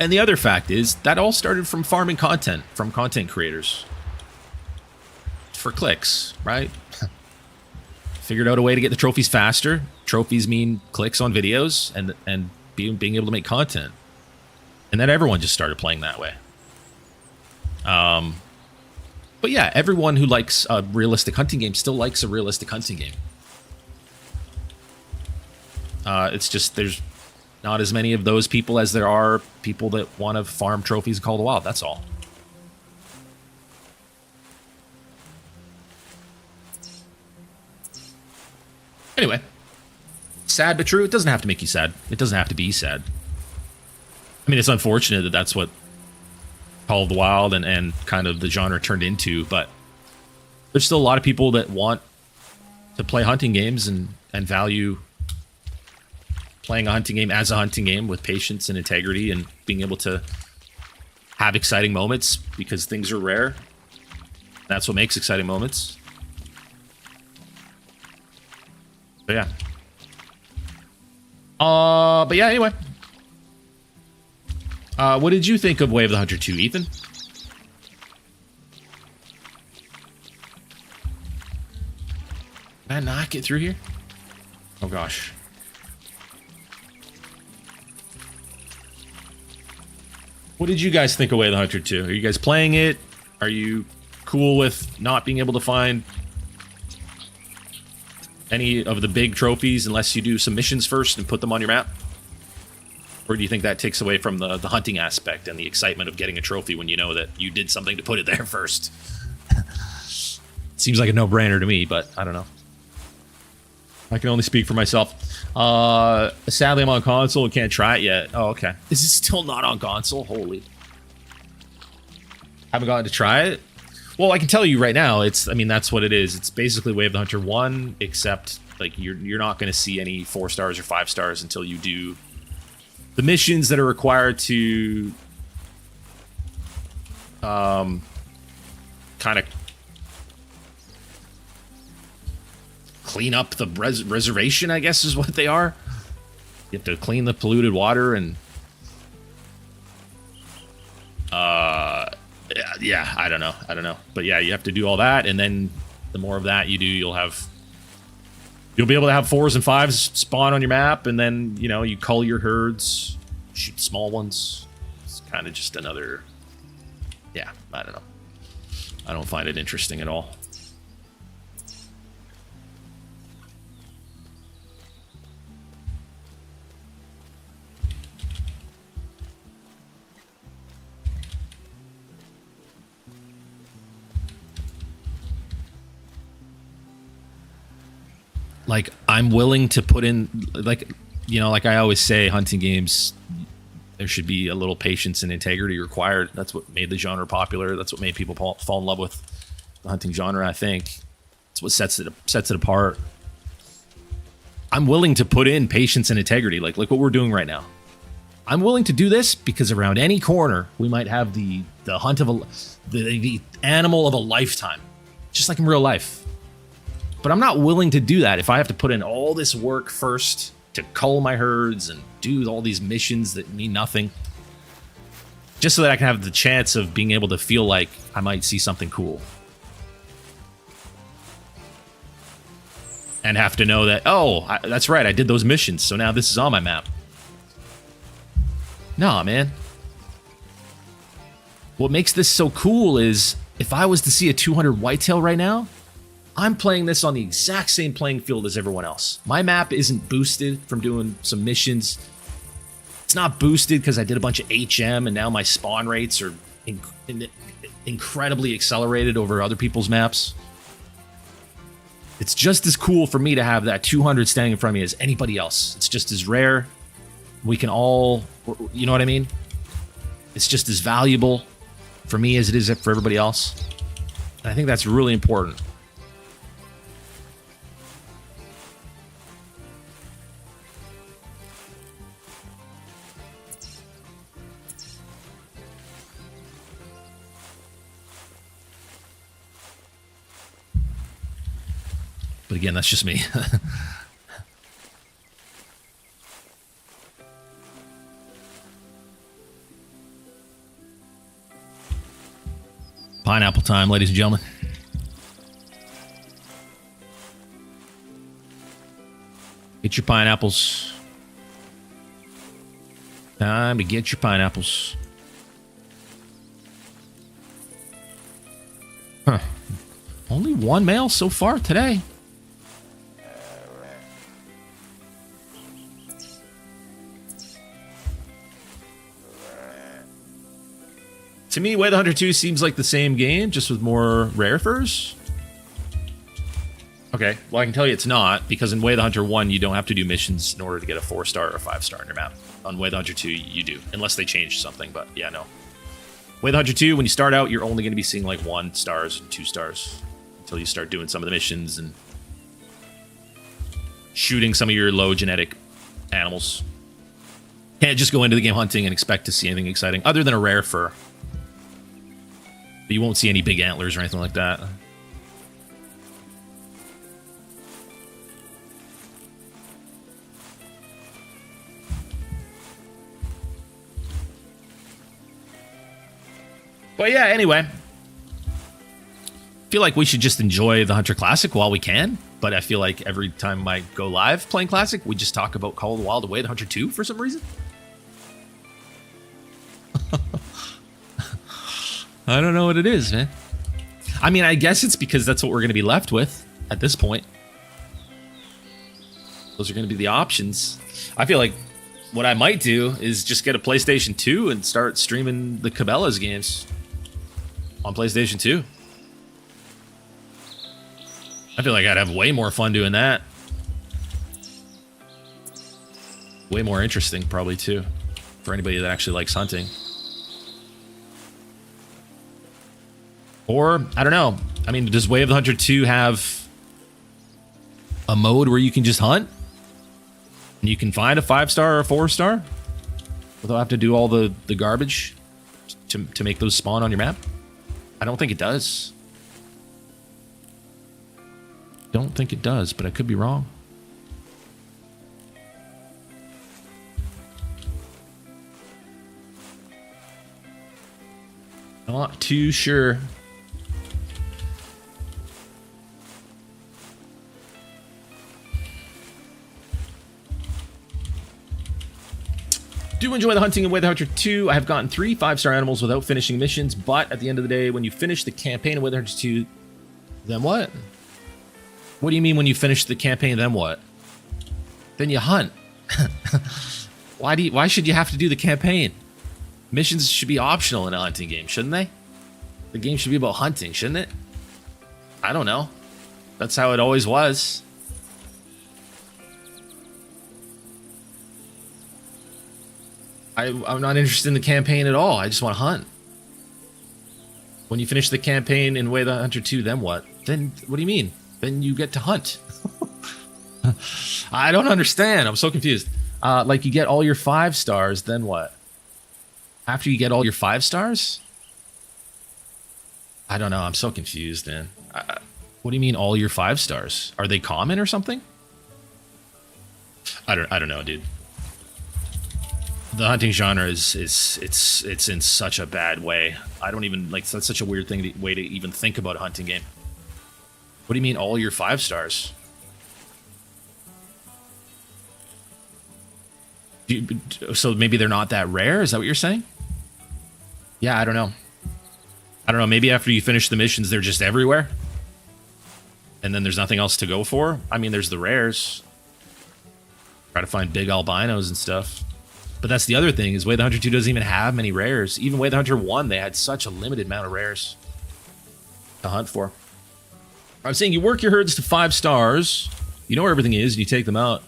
And the other fact is that all started from farming content from content creators for clicks, right? Figured out a way to get the trophies faster. Trophies mean clicks on videos and being able to make content. And then everyone just started playing that way. But yeah, everyone who likes a realistic hunting game still likes a realistic hunting game. It's just there's not as many of those people as there are people that want to farm trophies in Call of the Wild. That's all. Anyway, sad but true. It doesn't have to make you sad. It doesn't have to be sad. I mean, it's unfortunate that that's what Call of the Wild and kind of the genre turned into, but there's still a lot of people that want to play hunting games and value playing a hunting game as a hunting game with patience and integrity and being able to have exciting moments because things are rare. That's what makes exciting moments. So yeah. But yeah, anyway. What did you think of Way of the Hunter 2, Ethan? Can I not get through here? Oh gosh. What did you guys think of Way of the Hunter 2? Are you guys playing it? Are you cool with not being able to find any of the big trophies unless you do some missions first and put them on your map? Or do you think that takes away from the hunting aspect and the excitement of getting a trophy when you know that you did something to put it there first? Seems like a no-brainer to me, but I don't know. I can only speak for myself. Sadly, I'm on console and can't try it yet. Oh, okay. Is it still not on console? Holy. Haven't gotten to try it? Well, I can tell you right now, I mean, that's what it is. It's basically Way of the Hunter 1, except, like, you're not going to see any 4 stars or 5 stars until you do the missions that are required to kind of clean up the reservation, I guess is what they are. You have to clean the polluted water and yeah, I don't know, but yeah, you have to do all that, and then the more of that you do, you'll be able to have 4s and 5s spawn on your map, and then, you know, you cull your herds, shoot small ones. It's kind of just another, yeah, I don't know. I don't find it interesting at all. Like, I'm willing to put in, like, you know, like I always say, hunting games, there should be a little patience and integrity required. That's what made the genre popular. That's what made people fall in love with the hunting genre, I think. It's what sets it apart. I'm willing to put in patience and integrity, like what we're doing right now. I'm willing to do this because around any corner, we might have the hunt of the animal of a lifetime, just like in real life. But I'm not willing to do that if I have to put in all this work first to cull my herds and do all these missions that mean nothing, just so that I can have the chance of being able to feel like I might see something cool. And have to know that, oh, that's right, I did those missions, so now this is on my map. Nah, man. What makes this so cool is, if I was to see a 200 whitetail right now, I'm playing this on the exact same playing field as everyone else. My map isn't boosted from doing some missions. It's not boosted because I did a bunch of HM and now my spawn rates are incredibly accelerated over other people's maps. It's just as cool for me to have that 200 standing in front of me as anybody else. It's just as rare. We can all, you know what I mean? It's just as valuable for me as it is for everybody else. And I think that's really important. But again, that's just me. Pineapple time, ladies and gentlemen. Get your pineapples. Time to get your pineapples. Huh. Only one male so far today. To me, Way of the Hunter 2 seems like the same game, just with more rare furs. Okay, well, I can tell you it's not, because in Way of the Hunter 1, you don't have to do missions in order to get a 4-star or a 5-star on your map. On Way of the Hunter 2, you do, unless they change something, but yeah, no. Way of the Hunter 2, when you start out, you're only going to be seeing like 1 stars and 2 stars until you start doing some of the missions and shooting some of your low genetic animals. Can't just go into the game hunting and expect to see anything exciting, other than a rare fur. But you won't see any big antlers or anything like that. But yeah, anyway. I feel like we should just enjoy the Hunter Classic while we can. But I feel like every time I go live playing Classic, we just talk about Call of the Wild Away the Hunter 2 for some reason. I don't know what it is, man. I mean, I guess it's because that's what we're going to be left with at this point. Those are going to be the options. I feel like what I might do is just get a PlayStation 2 and start streaming the Cabela's games on PlayStation 2. I feel like I'd have way more fun doing that. Way more interesting, probably, too, for anybody that actually likes hunting. Or, I don't know. I mean, does Way of the Hunter 2 have a mode where you can just hunt? And you can find a 5-star or a 4-star? Without having to do all the garbage to make those spawn on your map? I don't think it does. Don't think it does, but I could be wrong. Not too sure. Do enjoy the hunting in Way of the Hunter 2. I have gotten 3 5-star animals without finishing missions, but at the end of the day, when you finish the campaign in Way of the Hunter 2, then what? What do you mean when you finish the campaign, then what? Then you hunt. Why should you have to do the campaign? Missions should be optional in a hunting game, shouldn't they? The game should be about hunting, shouldn't it? I don't know. That's how it always was. I'm not interested in the campaign at all. I just want to hunt. When you finish the campaign in Way of the Hunter 2, then what? Then what do you mean? Then you get to hunt. I don't understand. I'm so confused. Like you get all your 5 stars, then what? After you get all your 5 stars? I don't know. I'm so confused, man. What do you mean all your 5 stars? Are they common or something? I don't know, dude. The hunting genre is it's in such a bad way. I don't even like. That's such a weird way to even think about a hunting game. What do you mean all your 5 stars? So maybe they're not that rare? Is that what you're saying? Yeah, I don't know. I don't know. Maybe after you finish the missions, they're just everywhere, and then there's nothing else to go for. I mean, there's the rares. Try to find big albinos and stuff. But that's the other thing, is Way of the Hunter 2 doesn't even have many rares. Even Way of the Hunter 1, they had such a limited amount of rares to hunt for. I'm saying you work your herds to 5 stars, you know where everything is, and you take them out.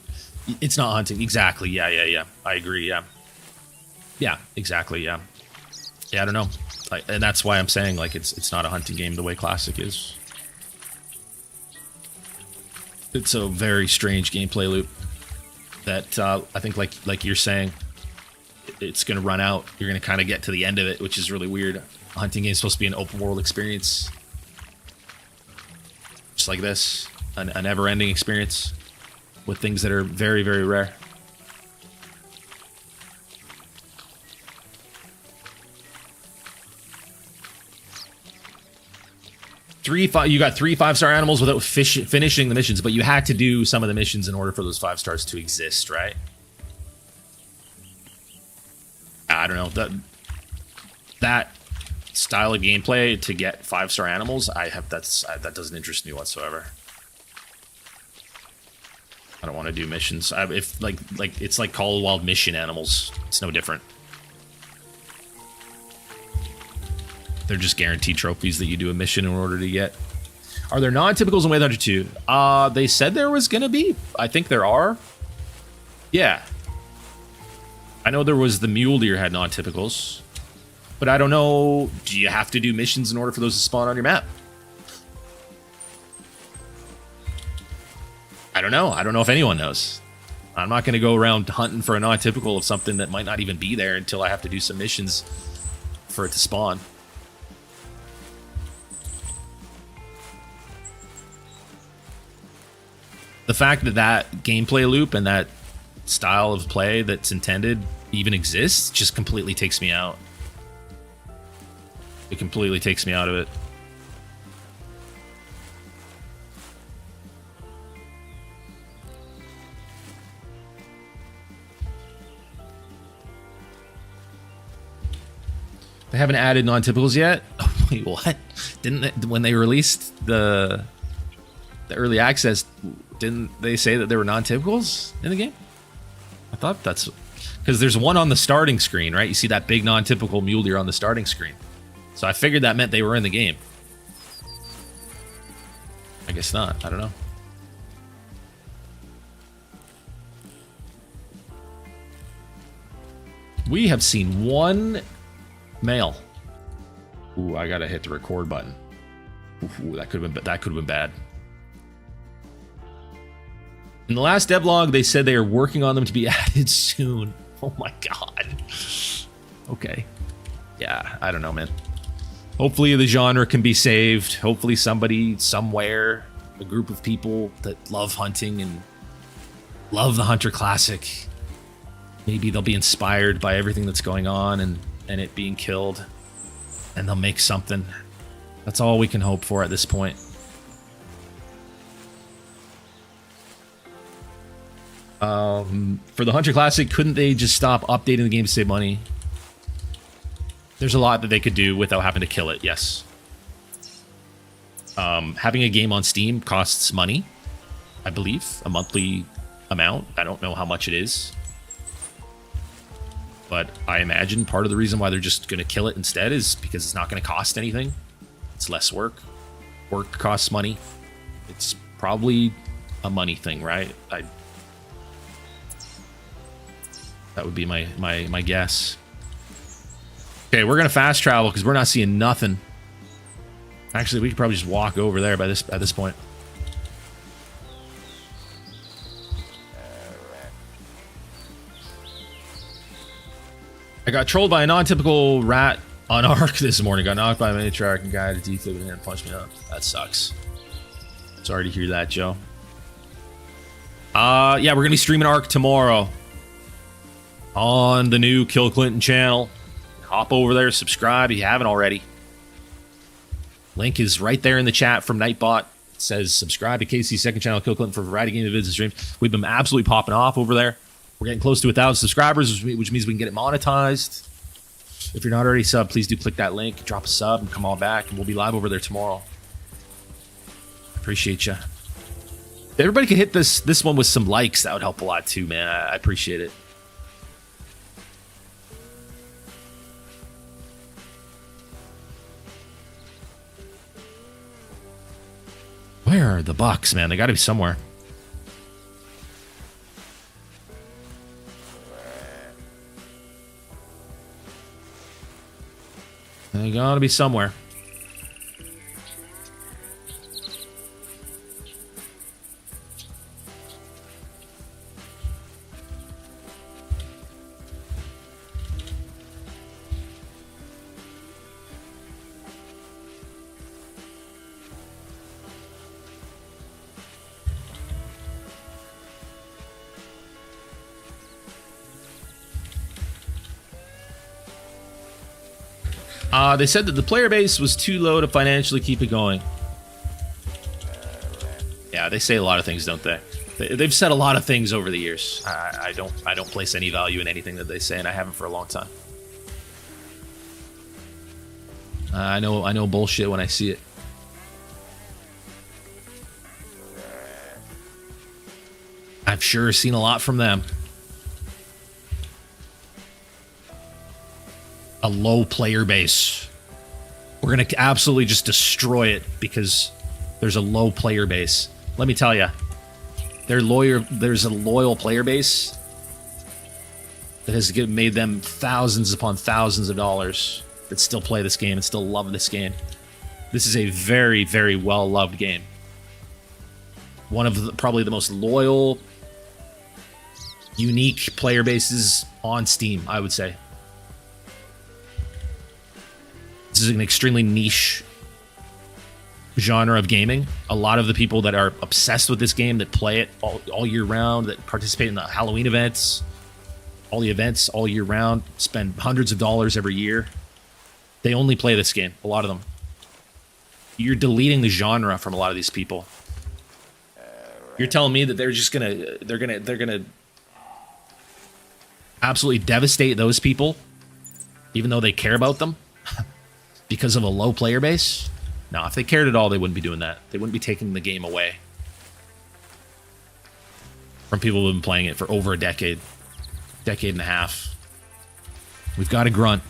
It's not hunting. Exactly. Yeah. I agree, yeah. Yeah, exactly, yeah. Yeah, I don't know. And that's why I'm saying, like, it's not a hunting game the way Classic is. It's a very strange gameplay loop that I think, like you're saying, it's going to run out. You're going to kind of get to the end of it, which is really weird. A hunting game is supposed to be an open world experience. Just like this. A never-ending experience with things that are very, very rare. You got 3 5-star animals without finishing the missions, but you had to do some of the missions in order for those 5 stars to exist, right? I don't know. That style of gameplay to get 5-star animals, that doesn't interest me whatsoever. I don't want to do missions. If like it's like Call of the Wild mission animals. It's no different. They're just guaranteed trophies that you do a mission in order to get. Are there non-typicals in Way of the Hunter 2? They said there was gonna be. I think there are. Yeah. I know there was the mule deer had non-typicals, but I don't know. Do you have to do missions in order for those to spawn on your map? I don't know. I don't know if anyone knows. I'm not going to go around hunting for a non-typical of something that might not even be there until I have to do some missions for it to spawn. The fact that that gameplay loop and that style of play that's intended even exists just completely takes me out. It completely takes me out of it. They haven't added non-typicals yet? Oh, wait, what? Didn't they, when they released the early access, didn't they say that there were non-typicals in the game? I thought that's... Because there's one on the starting screen, right? You see that big non-typical mule deer on the starting screen. So I figured that meant they were in the game. I guess not. I don't know. We have seen one male. Ooh, I gotta hit the record button. Ooh, that could have been bad. In the last devlog, they said they are working on them to be added soon. Oh my god. Okay. Yeah, I don't know, man. Hopefully the genre can be saved. Hopefully somebody, somewhere, a group of people that love hunting and love the Hunter Classic, maybe they'll be inspired by everything that's going on and it being killed, and they'll make something. That's all we can hope for at this point. For the Hunter Classic, couldn't they just stop updating the game to save money? There's a lot that they could do without having to kill it, yes. Having a game on Steam costs money, I believe, a monthly amount. I don't know how much it is. But I imagine part of the reason why they're just going to kill it instead is because it's not going to cost anything. It's less work. Work costs money. It's probably a money thing, right? That would be my guess. Okay, we're gonna fast travel because we're not seeing nothing. Actually, we could probably just walk over there at this point. I got trolled by a non-typical rat on Ark this morning. Got knocked by a matriarch and guy had a defib and punched me up. That sucks. Sorry to hear that, Joe. Yeah, we're gonna be streaming Ark tomorrow on the new Kill Clinton channel. Hop over there, subscribe if you haven't already. Link is right there in the chat from Nightbot. It says subscribe to KC's second channel, Kill Clinton, for a variety of game vids and streams. We've been absolutely popping off over there. We're getting close to 1,000 subscribers, which means we can get it monetized. If you're not already subbed, please do click that link, drop a sub, and come on back, and we'll be live over there tomorrow. Appreciate you. If everybody could hit this one with some likes, that would help a lot too, man. I appreciate it. Where are the bucks, man? They gotta be somewhere. They gotta be somewhere. They said that the player base was too low to financially keep it going. Yeah, they say a lot of things, don't they? They've said a lot of things over the years. I don't place any value in anything that they say, and I haven't for a long time. I know bullshit when I see it. I've sure seen a lot from them. A low player base. We're gonna absolutely just destroy it because there's a low player base. Let me tell you, there's a loyal player base that has made them thousands upon thousands of dollars that still play this game and still love this game. This is a very, very well-loved game. One of probably the most loyal, unique player bases on Steam, I would say. This is an extremely niche genre of gaming. A lot of the people that are obsessed with this game, that play it all year round, that participate in the Halloween events, all the events all year round, spend hundreds of dollars every year. They only play this game, a lot of them. You're deleting the genre from a lot of these people. You're telling me that they're gonna absolutely devastate those people, even though they care about them? Because of a low player base? No, if they cared at all, they wouldn't be doing that. They wouldn't be taking the game away from people who've been playing it for over a decade and a half. We've got a grunt.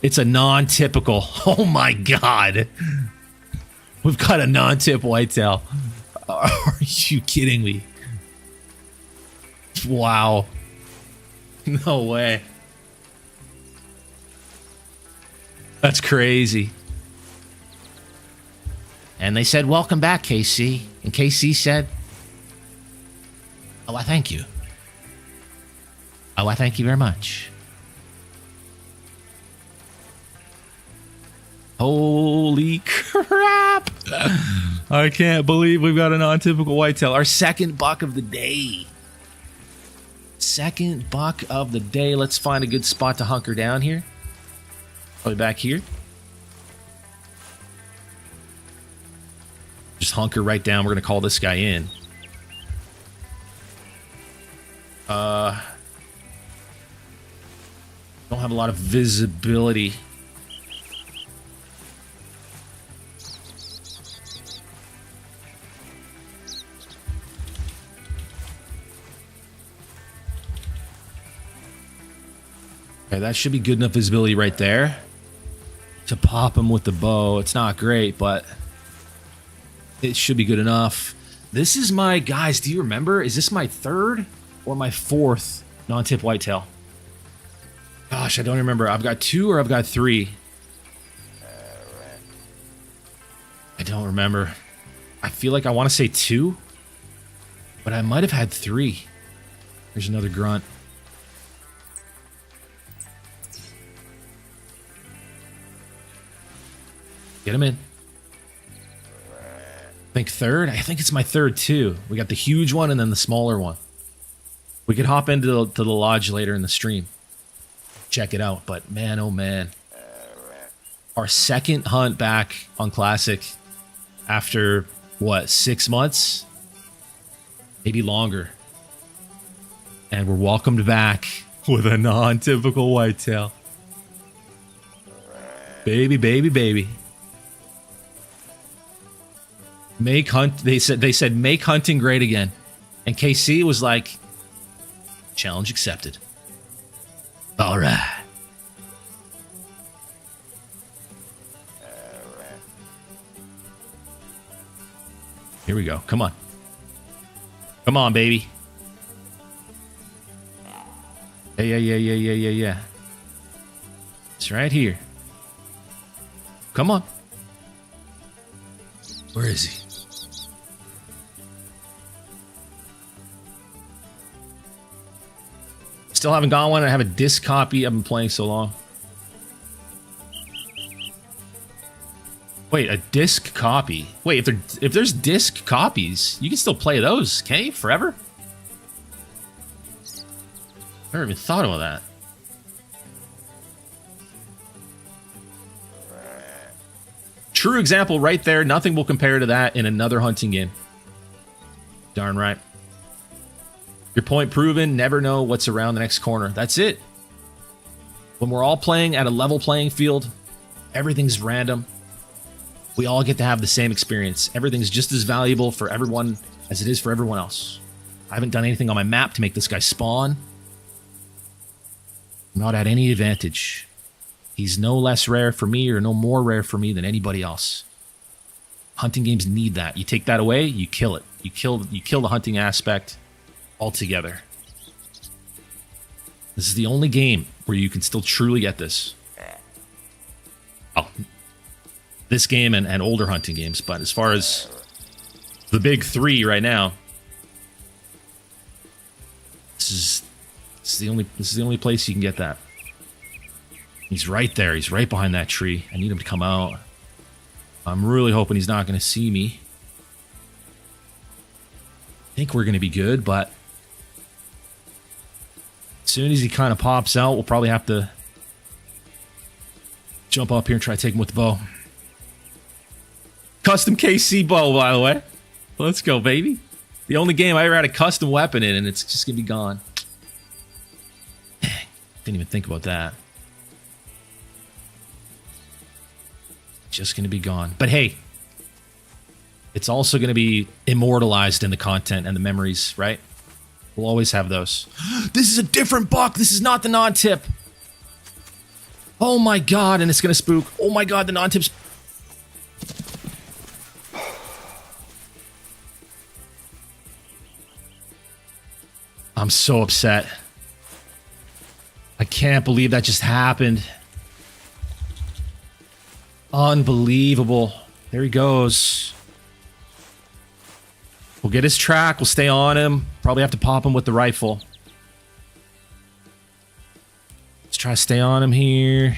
It's a non-typical. Oh my god. We've got a non-tip whitetail. Are you kidding me? Wow. No way. That's crazy. And they said, welcome back, KC. And KC said, oh, I thank you. Oh, I thank you very much. Holy crap. I can't believe we've got a non-typical whitetail. Our second buck of the day. Second buck of the day. Let's find a good spot to hunker down here. Probably back here. Just hunker right down. We're going to call this guy in. Don't have a lot of visibility. Okay, that should be good enough visibility right there to pop him with the bow. It's not great, but it should be good enough. This is my, guys, do you remember? Is this my third or my fourth non-tip whitetail? Gosh, I don't remember. I've got 2 or I've got 3. I don't remember. I feel like I want to say 2, but I might have had 3. There's another grunt. Get him in. I think third. I think it's my third too. We got the huge one and then the smaller one. We could hop into the lodge later in the stream. Check it out. But man, oh man. Our second hunt back on Classic after, what, 6 months? Maybe longer. And we're welcomed back with a non-typical whitetail. Baby, baby, baby. Make hunt. They said make hunting great again, and KC was like, challenge accepted. All right. Here we go. Come on. Come on, baby. Yeah. It's right here. Come on. Where is he? Still haven't got one. I have a disc copy. I've been playing so long. Wait, a disc copy? Wait, if there's disc copies, you can still play those, can't you? Forever? I never even thought about that. True example right there. Nothing will compare to that in another hunting game. Darn right. Your point proven. Never know what's around the next corner. That's it. When we're all playing at a level playing field, everything's random. We all get to have the same experience. Everything's just as valuable for everyone as it is for everyone else. I haven't done anything on my map to make this guy spawn. I'm not at any advantage. He's no less rare for me or no more rare for me than anybody else. Hunting games need that. You take that away, you kill it. You kill the hunting aspect altogether. This is the only game where you can still truly get this. Oh, this game and older hunting games, but as far as the big 3 right now, this is the only place you can get that. He's right there. He's right behind that tree. I need him to come out. I'm really hoping he's not going to see me. I think we're going to be good, but as soon as he kind of pops out, we'll probably have to jump up here and try to take him with the bow. Custom KC bow, by the way. Let's go, baby. The only game I ever had a custom weapon in, and it's just going to be gone. Dang, didn't even think about that. Just going to be gone. But hey, it's also going to be immortalized in the content and the memories, right? We'll always have those. This is a different buck. This is not the non-tip. Oh my God, and it's going to spook. Oh my God, the non-tip's... so upset. I can't believe that just happened. Unbelievable. There he goes. We'll get his track. We'll stay on him. Probably have to pop him with the rifle. Let's try to stay on him here.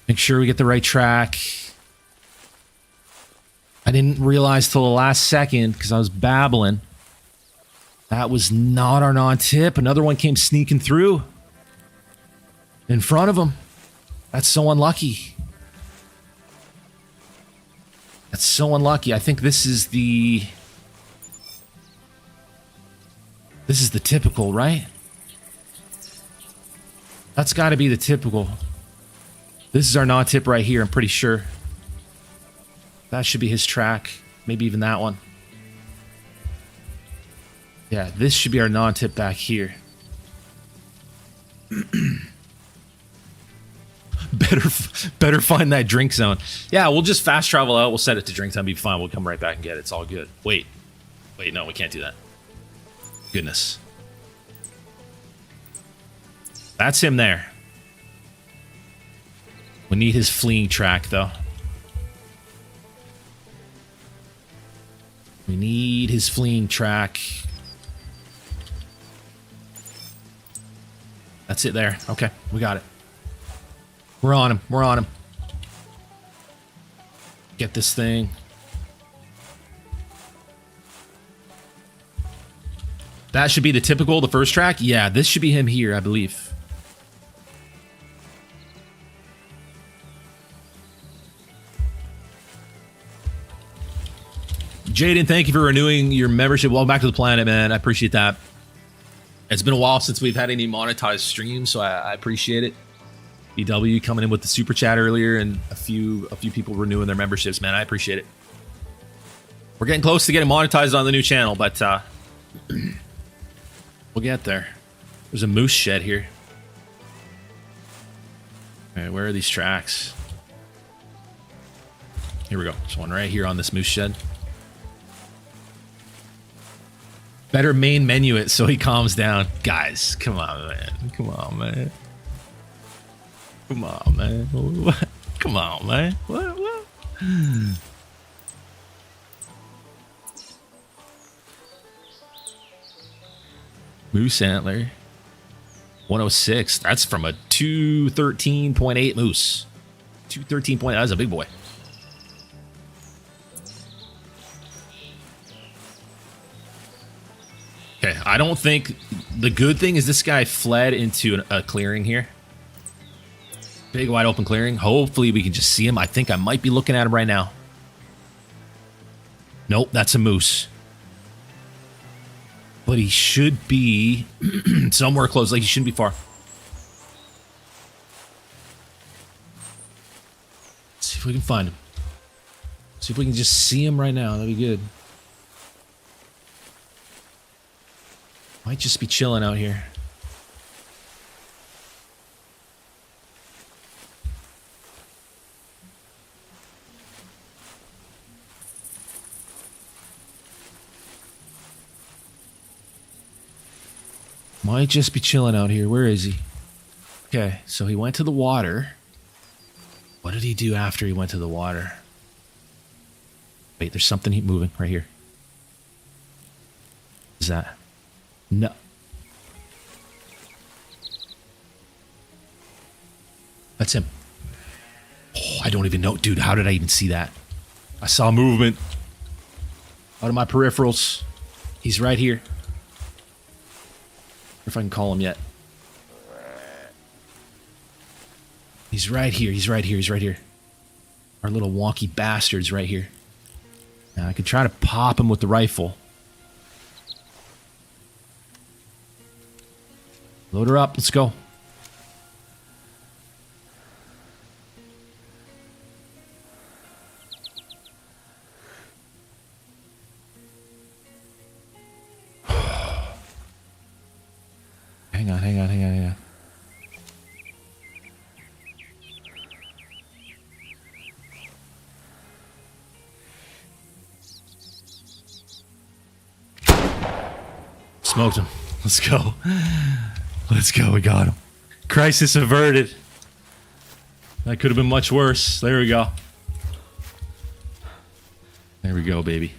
Make sure we get the right track. I didn't realize till the last second because I was babbling. That was not our non-tip. Another one came sneaking through in front of him. That's so unlucky. That's so unlucky. I think this is the typical, right? That's got to be the typical. This is our non-tip right here, I'm pretty sure. That should be his track. Maybe even that one. Yeah, this should be our non-tip back here. Better find that drink zone. Yeah, we'll just fast travel out. We'll set it to drink time. Be fine. We'll come right back and get it. It's all good. Wait, no, we can't do that. Goodness. That's him there. We need his fleeing track, though. We need his fleeing track. That's it there. Okay, we got it. We're on him. We're on him. Get this thing. That should be the typical, the first track. Yeah, this should be him here, I believe. Jaden, thank you for renewing your membership. Welcome back to the planet, man. I appreciate that. It's been a while since we've had any monetized streams, so I appreciate it. EW coming in with the super chat earlier, and a few people renewing their memberships, man. I appreciate it. We're getting close to getting monetized on the new channel, but we'll get there. There's a moose shed here. All right, where are these tracks? Here we go. There's one right here on this moose shed. Better main menu it so he calms down. Guys, come on, man. Come on, man. Come on, man. What? Come on, man. What? Moose antler. 106. That's from a 213.8 moose. 213. That's a big boy. Okay, I don't think... The good thing is this guy fled into a clearing here. Big wide open clearing. Hopefully we can just see him. I think I might be looking at him right now. Nope, that's a moose. But he should be somewhere close. Like, he shouldn't be far. Let's see if we can find him. See if we can just see him right now. That'd be good. Might just be chilling out here. Might just be chilling out here. Where is he? Okay, so he went to the water. What did he do after he went to the water? Wait, there's something moving right here. Is that? No. That's him. Oh, I don't even know. Dude, how did I even see that? I saw movement out of my peripherals. He's right here. If I can call him yet. He's right here. He's right here. He's right here. Our little wonky bastard's right here. Now I could try to pop him with the rifle. Load her up. Let's go. Hang on. smoked him. Let's go. Let's go. We got him. Crisis averted. That could have been much worse. There we go. There we go, baby.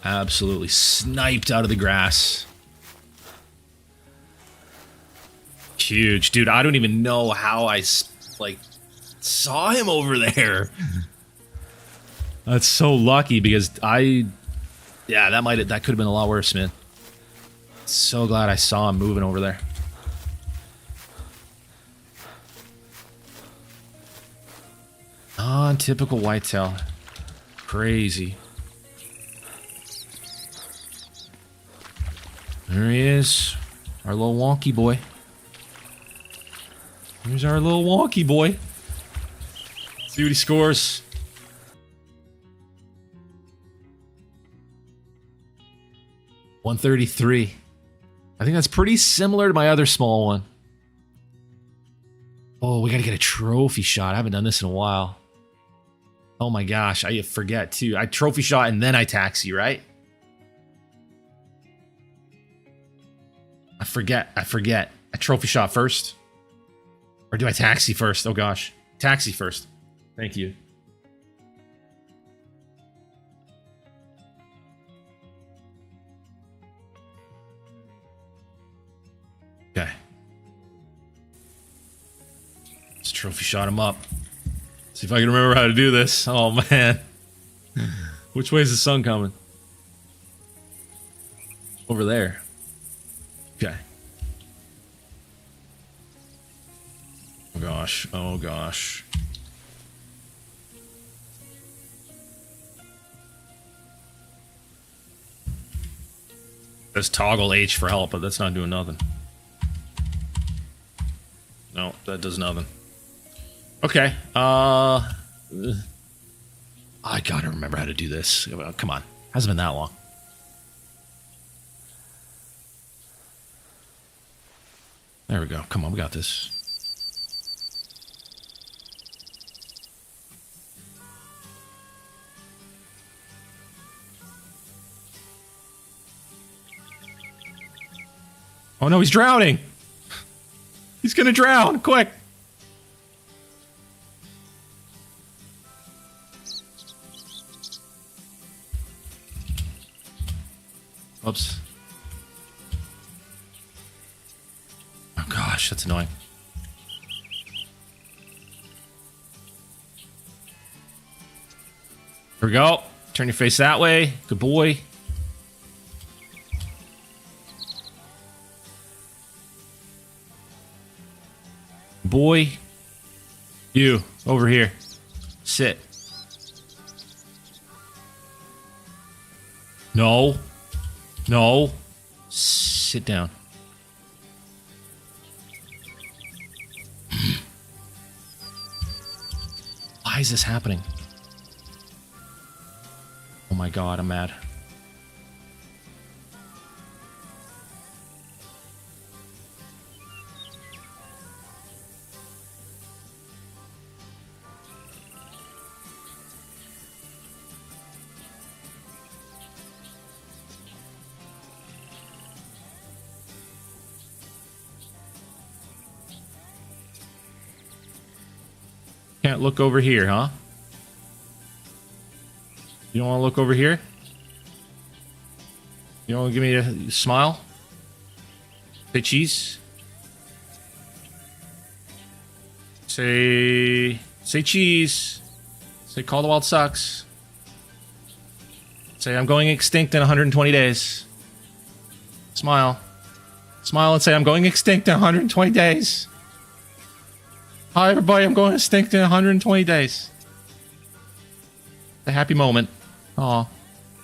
Absolutely sniped out of the grass. Huge. Dude, I don't even know how I, like, saw him over there. That's so lucky because yeah, that could have been a lot worse, man. So glad I saw him moving over there. Non-typical whitetail. Crazy. There he is. Our little wonky boy. Here's our little wonky boy. See what he scores. .133. I think that's pretty similar to my other small one. Oh, we gotta get a trophy shot. I haven't done this in a while. Oh my gosh, I forget too. I trophy shot and then I taxi, right? I forget. I trophy shot first. Or do I taxi first? Oh gosh. Taxi first. Thank you. Okay. Let's trophy shot him up. See if I can remember how to do this. Oh man. Which way is the sun coming? Over there. Okay. Oh gosh. Oh gosh. Let's toggle H for help, but that's not doing nothing. No, that does nothing. Okay. I gotta remember how to do this. Come on. Hasn't been that long. There we go. Come on, we got this. Oh no, he's drowning! He's gonna drown! Quick! Oops. Oh gosh, that's annoying. Here we go. Turn your face that way. Good boy. Boy. You, over here. Sit. No. No. Sit down. Why is this happening? Oh my god, I'm mad. Can't look over here, huh? You don't want to look over here? You don't want to give me a smile? Say cheese? Say cheese. Say call the wild sucks. Say I'm going extinct in 120 days. Smile. Smile and say I'm going extinct in 120 days. Hi everybody, I'm going extinct in 120 days. A happy moment. Aw.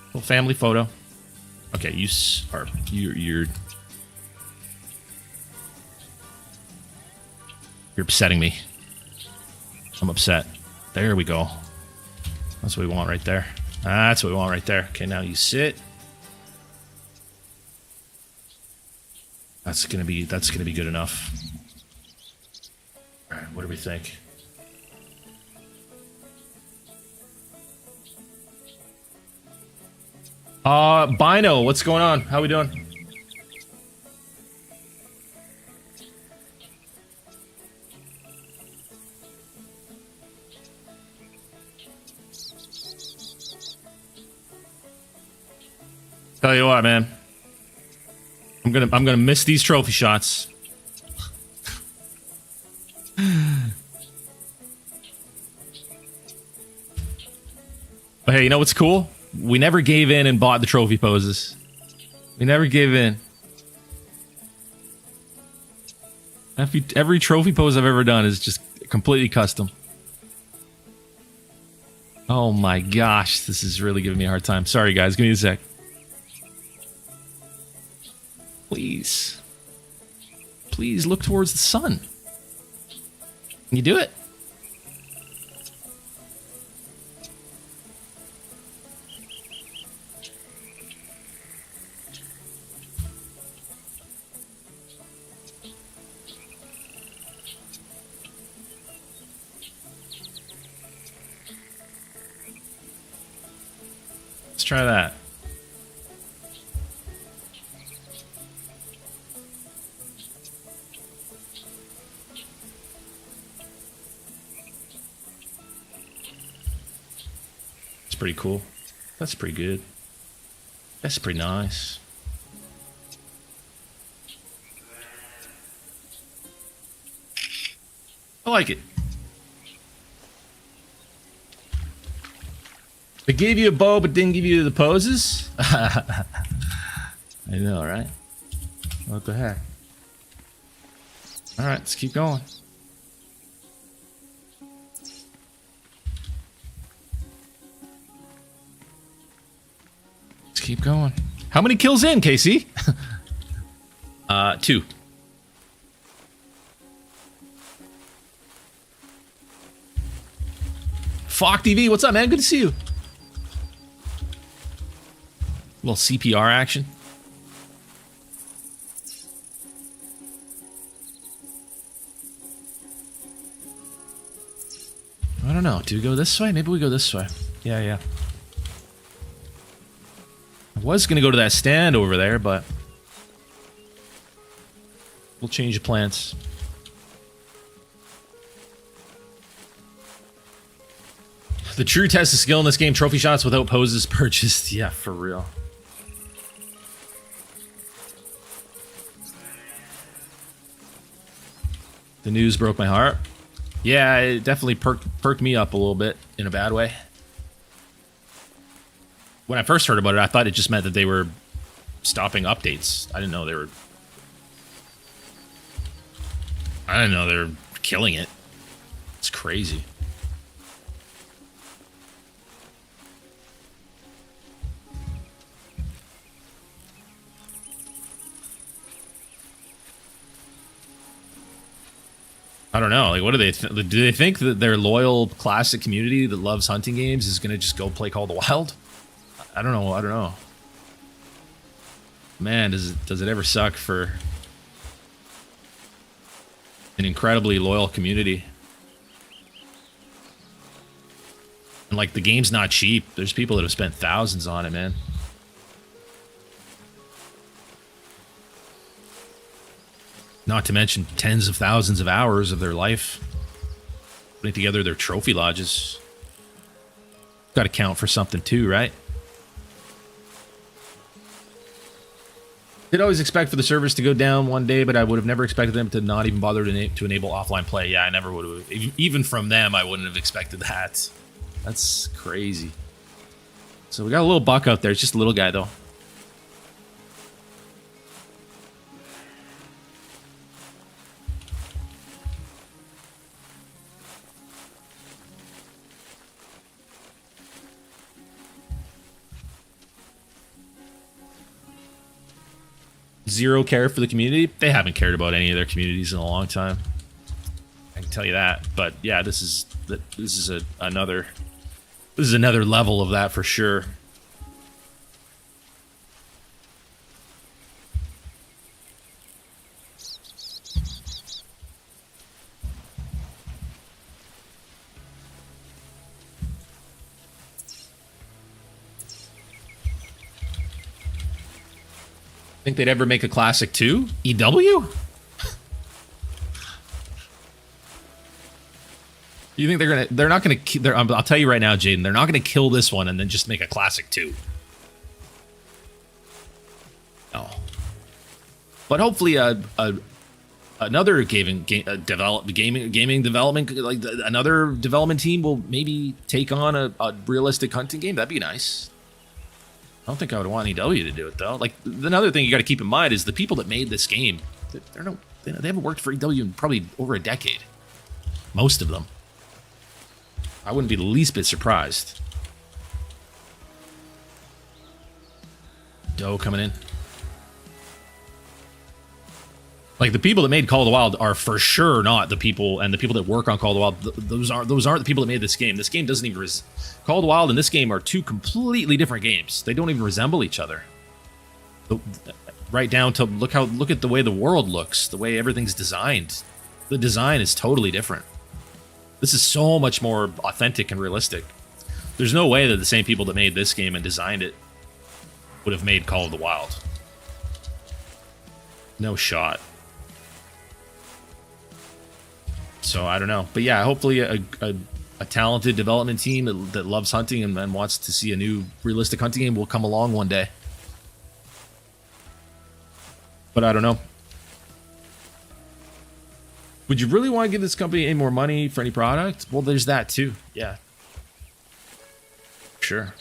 Little family photo. Okay, you're upsetting me. I'm upset. There we go. That's what we want right there. That's what we want right there. Okay, now you sit. That's gonna be good enough. All right, what do we think? Bino, what's going on? How we doing? Tell you what, man. I'm gonna miss these trophy shots. But hey, you know what's cool? We never gave in and bought the trophy poses. We never gave in. Every trophy pose I've ever done is just completely custom. Oh my gosh, this is really giving me a hard time. Sorry guys, give me a sec. Please. Please look towards the sun. Can you do it? Let's try that. Pretty cool. That's pretty good. That's pretty nice. I like it. They gave you a bow but didn't give you the poses? I know, right? What the heck? Alright, let's keep going. Keep going. How many kills in, Casey? 2. Fock TV, what's up, man? Good to see you. A little CPR action. I don't know. Do we go this way? Maybe we go this way. Yeah. I was going to go to that stand over there, but we'll change the plans. The true test of skill in this game, trophy shots without poses purchased. Yeah, for real. The news broke my heart. Yeah, it definitely perked me up a little bit in a bad way. When I first heard about it, I thought it just meant that they were stopping updates. I didn't know they were killing it. It's crazy. I don't know. Like, what do they do? They think that their loyal classic community that loves hunting games is going to just go play Call of the Wild? I don't know. Man, does it ever suck for an incredibly loyal community? And like, the game's not cheap. There's people that have spent thousands on it, man. Not to mention tens of thousands of hours of their life putting together their trophy lodges. Got to count for something too, right? Did always expect for the servers to go down one day, but I would have never expected them to not even bother to enable offline play. Yeah, I never would have. Even from them, I wouldn't have expected that. That's crazy. So we got a little buck out there. It's just a little guy, though. Zero care for the community. They haven't cared about any of their communities in a long time. I can tell you that. But yeah, this is another level of that for sure. Think they'd ever make a classic 2? EW? You think they're not gonna, I'll tell you right now, Jaden, they're not gonna kill this one and then just make a classic 2. No. But hopefully another gaming development, like another development team will maybe take on a realistic hunting game. That'd be nice. I don't think I would want EW to do it though. Like another thing you got to keep in mind is the people that made this game, they haven't worked for EW in probably over a decade. Most of them. I wouldn't be the least bit surprised. Doe coming in. Like the people that made Call of the Wild are for sure not the people, and the people that work on Call of the Wild, those aren't the people that made this game. This game doesn't even Call of the Wild and this game are two completely different games. They don't even resemble each other. Right down to look at the way the world looks, the way everything's designed. The design is totally different. This is so much more authentic and realistic. There's no way that the same people that made this game and designed it would have made Call of the Wild. No shot. So I don't know. But yeah, hopefully a talented development team that loves hunting and wants to see a new realistic hunting game will come along one day. But I don't know. Would you really want to give this company any more money for any product? Well, there's that too. Yeah. Sure.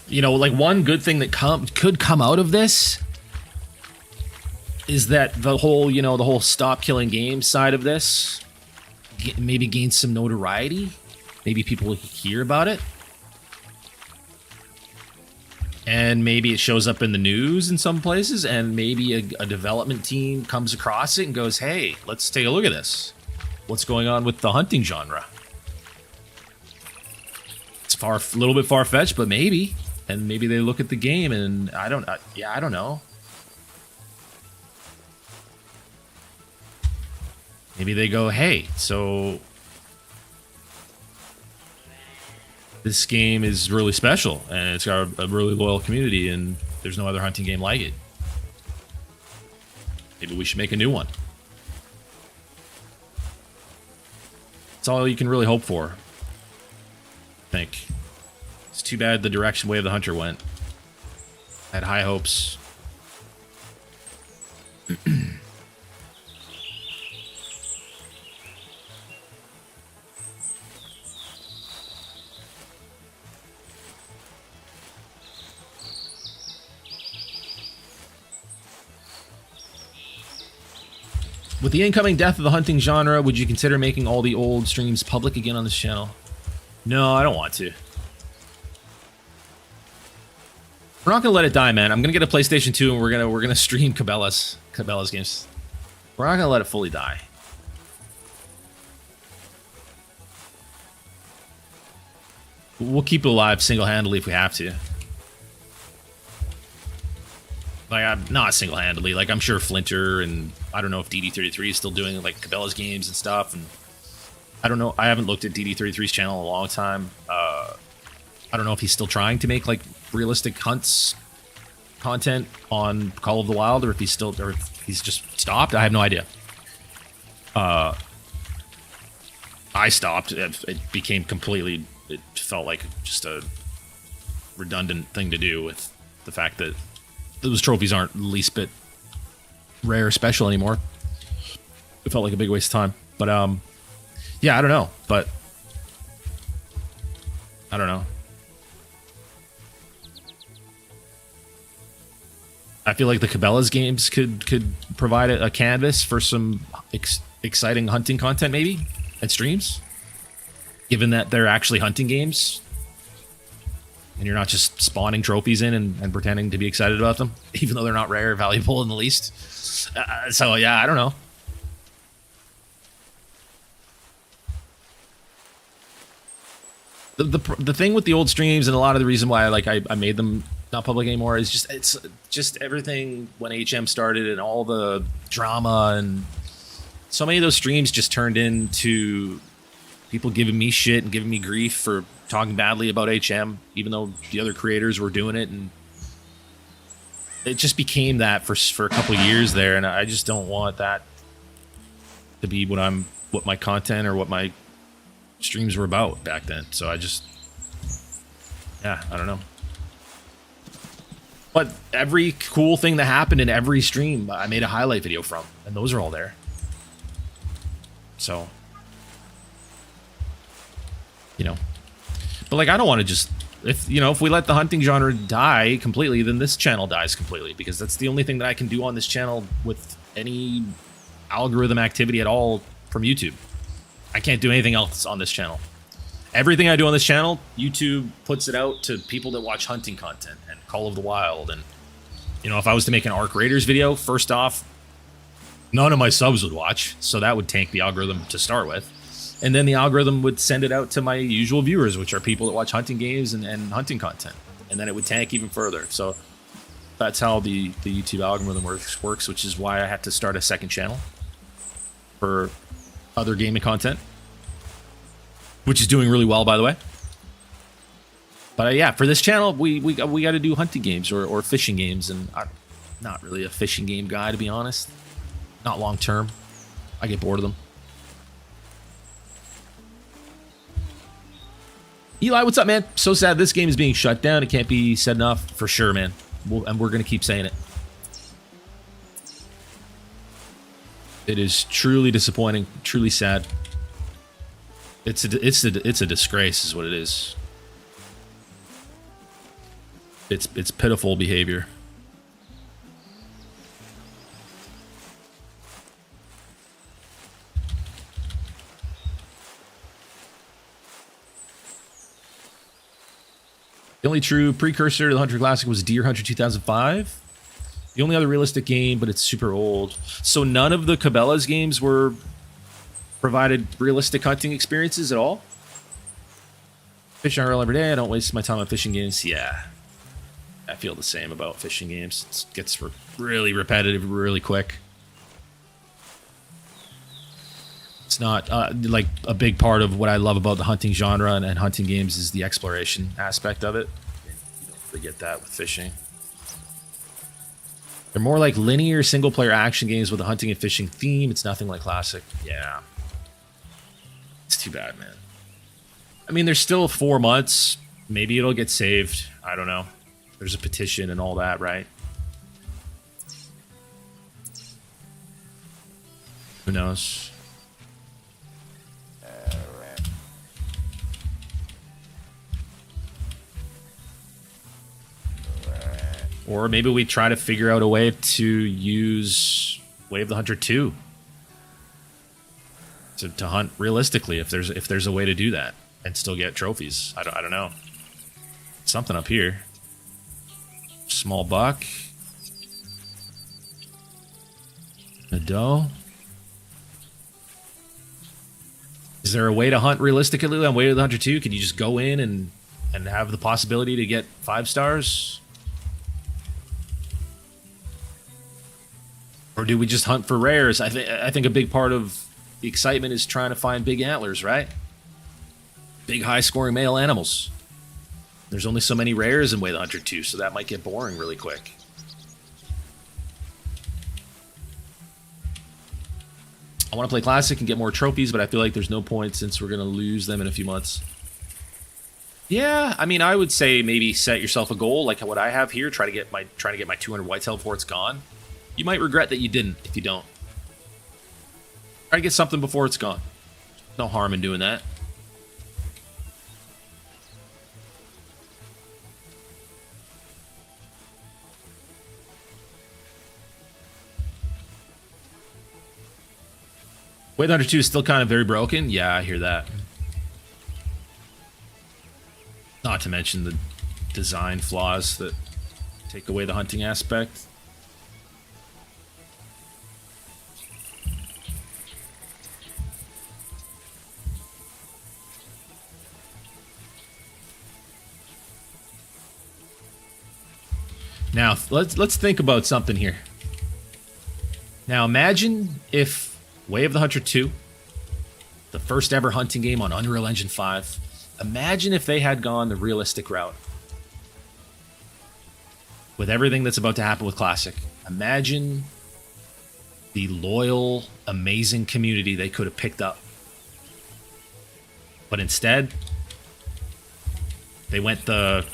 You know, like one good thing that could come out of this is that the whole stop killing games side of this maybe gains some notoriety. Maybe people will hear about it. And maybe it shows up in the news in some places, and maybe a development team comes across it and goes, hey, let's take a look at this. What's going on with the hunting genre? It's a little bit far-fetched, but maybe. And maybe they look at the game and I don't know. Maybe they go, hey, so this game is really special and it's got a really loyal community and there's no other hunting game like it. Maybe we should make a new one. That's all you can really hope for, I think. It's too bad the direction Way of the Hunter went. I had high hopes. With the incoming death of the hunting genre, would you consider making all the old streams public again on this channel? No, I don't want to. We're not gonna let it die, man. I'm gonna get a PlayStation 2 and we're gonna stream Cabela's games. We're not gonna let it fully die. We'll keep it alive single-handedly if we have to. Like, I'm not single-handedly. Like, I'm sure Flinter and I don't know if DD33 is still doing like Cabela's games and stuff. And I don't know. I haven't looked at DD33's channel in a long time. I don't know if he's still trying to make like realistic hunts content on Call of the Wild, or if he's just stopped. I have no idea. I stopped. It became completely. It felt like just a redundant thing to do with the fact that those trophies aren't the least bit rare or special anymore. It felt like a big waste of time. But yeah, I don't know. But I don't know. I feel like the Cabela's games could provide a canvas for some exciting hunting content, maybe, and streams, given that they're actually hunting games, and you're not just spawning trophies in and pretending to be excited about them, even though they're not rare or valuable in the least. So yeah, I don't know. The thing with the old streams, and a lot of the reason why I made them not public anymore, is it's just everything when HM started and all the drama, and so many of those streams just turned into people giving me shit and giving me grief for talking badly about HM, even though the other creators were doing it, and it just became that for a couple of years there, and I just don't want that to be what my content or what my streams were about back then. So I don't know. But every cool thing that happened in every stream, I made a highlight video from, and those are all there. So, but I don't want to just, if we let the hunting genre die completely, then this channel dies completely, because that's the only thing that I can do on this channel with any algorithm activity at all from YouTube. I can't do anything else on this channel. Everything I do on this channel, YouTube puts it out to people that watch hunting content and Call of the Wild. And, if I was to make an Arc Raiders video, first off, none of my subs would watch, so that would tank the algorithm to start with. And then the algorithm would send it out to my usual viewers, which are people that watch hunting games and hunting content. And then it would tank even further. So that's how the YouTube algorithm works, which is why I had to start a second channel for other gaming content, which is doing really well, by the way. But yeah, for this channel, we got to do hunting games or fishing games, and I'm not really a fishing game guy, to be honest. Not long term. I get bored of them. Eli, what's up, man? So sad this game is being shut down. It can't be said enough, for sure, man. And we're gonna keep saying it. It is truly disappointing, truly sad. It's a disgrace, is what it is. It's pitiful behavior. The only true precursor to the Hunter Classic was Deer Hunter 2005. The only other realistic game, but it's super old. So none of the Cabela's games provided realistic hunting experiences at all? Fish and Earl every day. I don't waste my time on fishing games. Yeah. I feel the same about fishing games. It gets really repetitive really quick. It's not like a big part of what I love about the hunting genre and hunting games is the exploration aspect of it. You don't forget that with fishing. They're more like linear single-player action games with a hunting and fishing theme. It's nothing like classic. Yeah. It's too bad, man. I mean, there's still 4 months. Maybe it'll get saved. I don't know. There's a petition and all that, right? Who knows? Or maybe we try to figure out a way to use Way of the Hunter 2 to hunt realistically, if there's a way to do that and still get trophies. I don't know. Something up here. Small buck. A doe. Is there a way to hunt realistically on Way of the Hunter 2? Can you just go in and have the possibility to get 5 stars? Or do we just hunt for rares? I think a big part of the excitement is trying to find big antlers, right? Big high-scoring male animals. There's only so many rares in Way of the Hunter 2, so that might get boring really quick. I want to play Classic and get more trophies, but I feel like there's no point since we're going to lose them in a few months. Yeah, I mean, I would say maybe set yourself a goal like what I have here. Try to get my 200 Whitetail before it's gone. You might regret that you didn't if you don't. Try to get something before it's gone. No harm in doing that. Way the Hunter 2 is still kind of very broken. Yeah, I hear that. Not to mention the design flaws that take away the hunting aspect. Now, let's think about something here. Now, imagine if Way of the Hunter 2, the first ever hunting game on Unreal Engine 5, imagine if they had gone the realistic route. With everything that's about to happen with Classic, imagine the loyal, amazing community they could have picked up. But instead, they went the...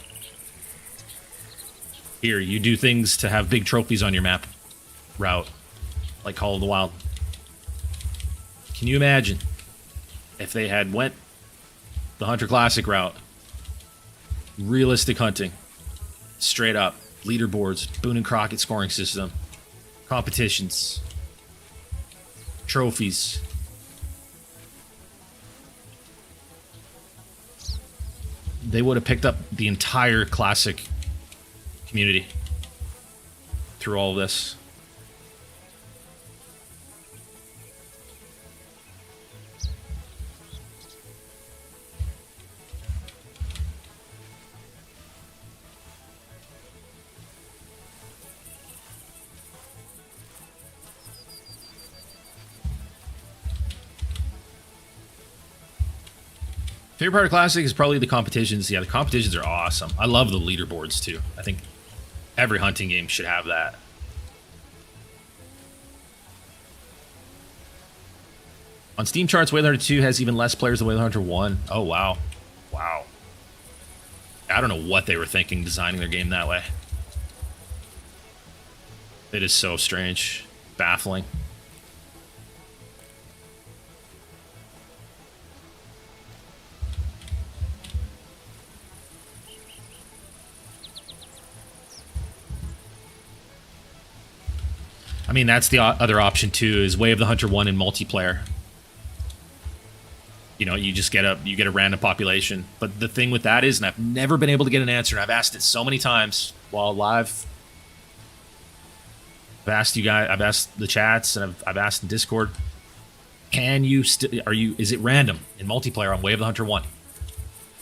Here, you do things to have big trophies on your map route, like Call of the Wild. Can you imagine if they had went the Hunter Classic route? Realistic hunting, straight up, leaderboards, Boone and Crockett scoring system, competitions, trophies. They would have picked up the entire Classic community through all of this. Favorite part of Classic is probably the competitions. Yeah, the competitions are awesome. I love the leaderboards too. I think every hunting game should have that. On Steam charts, Way of the Hunter 2 has even less players than Way of the Hunter 1. Oh, wow. Wow. I don't know what they were thinking designing their game that way. It is so strange. Baffling. I mean, that's the other option too, is Way of the Hunter 1 in multiplayer. You know, you just get a random population. But the thing with that is, and I've never been able to get an answer, and I've asked it so many times while live. I've asked you guys, I've asked the chats, and I've asked in Discord. Can you is it random in multiplayer on Way of the Hunter 1?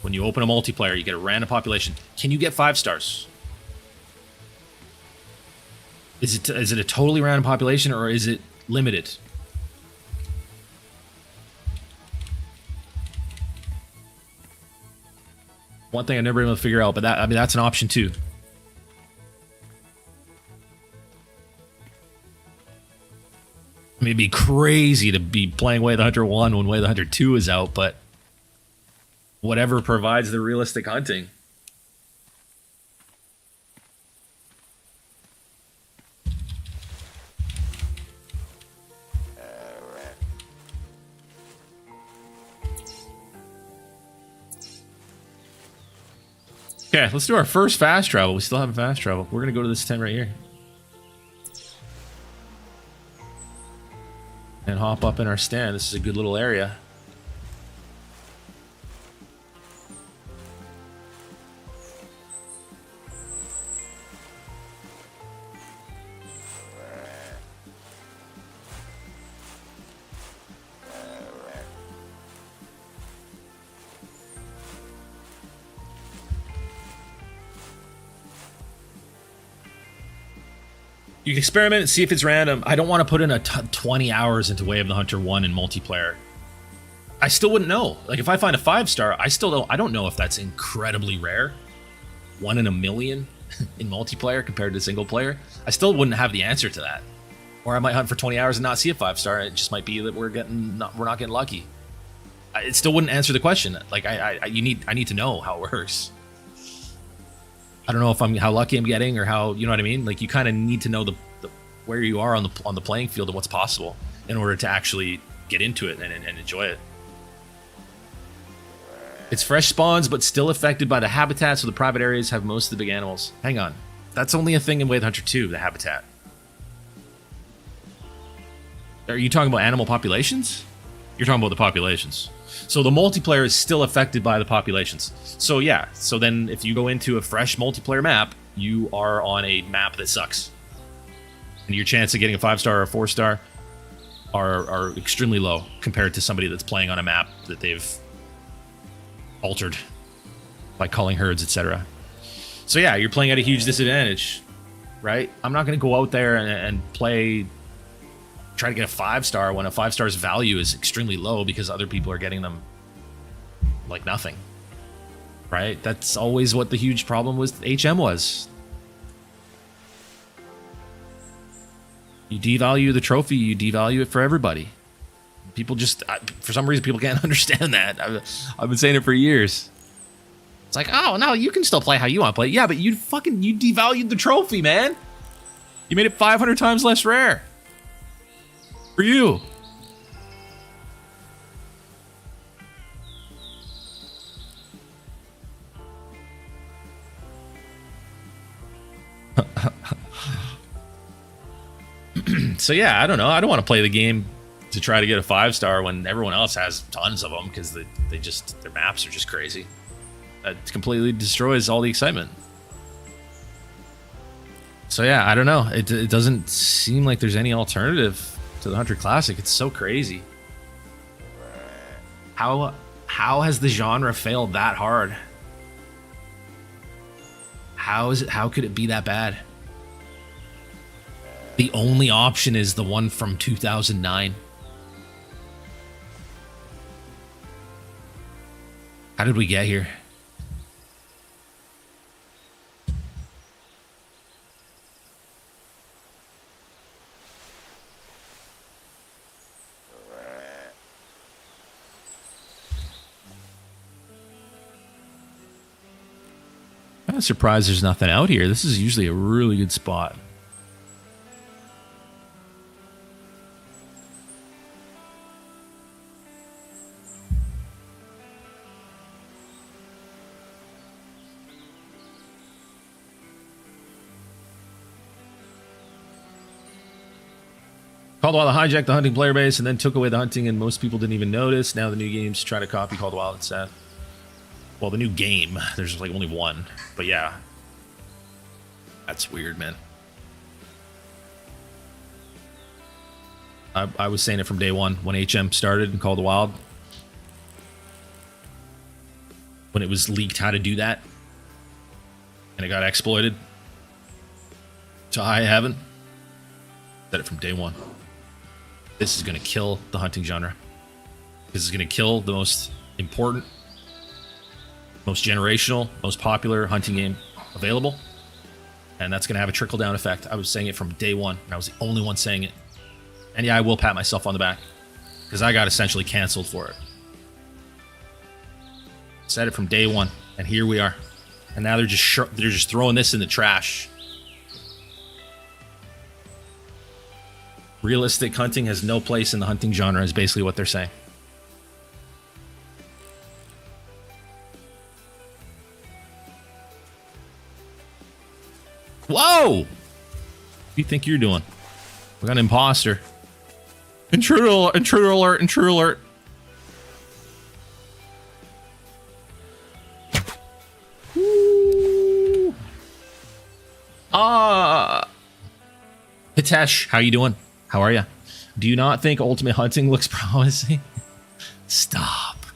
When you open a multiplayer, you get a random population. Can you get 5 stars? Is it a totally random population, or is it limited? One thing I've never been able to figure out, but that, I mean, that's an option too. I mean, it'd be crazy to be playing Way of the Hunter 1 when Way of the Hunter 2 is out, but whatever provides the realistic hunting. Okay, let's do our first fast travel. We still have a fast travel. We're going to go to this tent right here. And hop up in our stand. This is a good little area. You can experiment and see if it's random. I don't want to put in 20 hours into Way of the Hunter 1 in multiplayer. I still wouldn't know. Like, if I find a 5-star, I don't know if that's incredibly rare. 1 in a million in multiplayer compared to single player. I still wouldn't have the answer to that. Or I might hunt for 20 hours and not see a 5-star. It just might be that we're not getting lucky. It still wouldn't answer the question. Like, I need to know how it works. I don't know if how lucky I'm getting, or how, you know what I mean? Like, you kind of need to know the where you are on the playing field and what's possible in order to actually get into it and enjoy it. It's fresh spawns, but still affected by the habitat, so the private areas have most of the big animals. Hang on. That's only a thing in Way of the Hunter 2, the habitat. Are you talking about animal populations? You're talking about the populations. So the multiplayer is still affected by the populations. So yeah, so then if you go into a fresh multiplayer map, you are on a map that sucks. And your chance of getting a 5-star or a 4-star are extremely low compared to somebody that's playing on a map that they've altered by culling herds, etc. So yeah, you're playing at a huge disadvantage, right? I'm not going to go out there and try to get a 5-star when a 5-star's value is extremely low because other people are getting them like nothing, right? That's always what the huge problem with HM was. You devalue the trophy, you devalue it for everybody. People just, for some reason, people can't understand that. I've been saying it for years. It's like, oh, no, you can still play how you want to play. Yeah, but you devalued the trophy, man. You made it 500 times less rare. For you. So yeah, I don't know. I don't want to play the game to try to get a 5-star when everyone else has tons of them because their maps are just crazy. It completely destroys all the excitement. So yeah, I don't know. It doesn't seem like there's any alternative to the Hunter Classic. It's so crazy. How has the genre failed that hard? How could it be that bad? The only option is the one from 2009. How did we get here? I'm surprised there's nothing out here. This is usually a really good spot. Call the Wild hijacked the hunting player base and then took away the hunting, and most people didn't even notice. Now the new games try to copy Call the Wild. It's sad. Well, the new game, there's like only one. But yeah. That's weird, man. I was saying it from day one when HM started and Call the Wild. When it was leaked how to do that. And it got exploited to high heaven. Said it from day one. This is going to kill the hunting genre. This is going to kill the most important, most generational, most popular hunting game available. And that's going to have a trickle-down effect. I was saying it from day one, and I was the only one saying it. And yeah, I will pat myself on the back, because I got essentially canceled for it. Said it from day one, and here we are. And now they're just throwing this in the trash. Realistic hunting has no place in the hunting genre is basically what they're saying. Whoa! What do you think you're doing? We got an imposter. Intruder alert, intruder alert, intruder alert. Woo. Hitesh, how you doing? How are you? Do you not think Ultimate Hunting looks promising? Stop.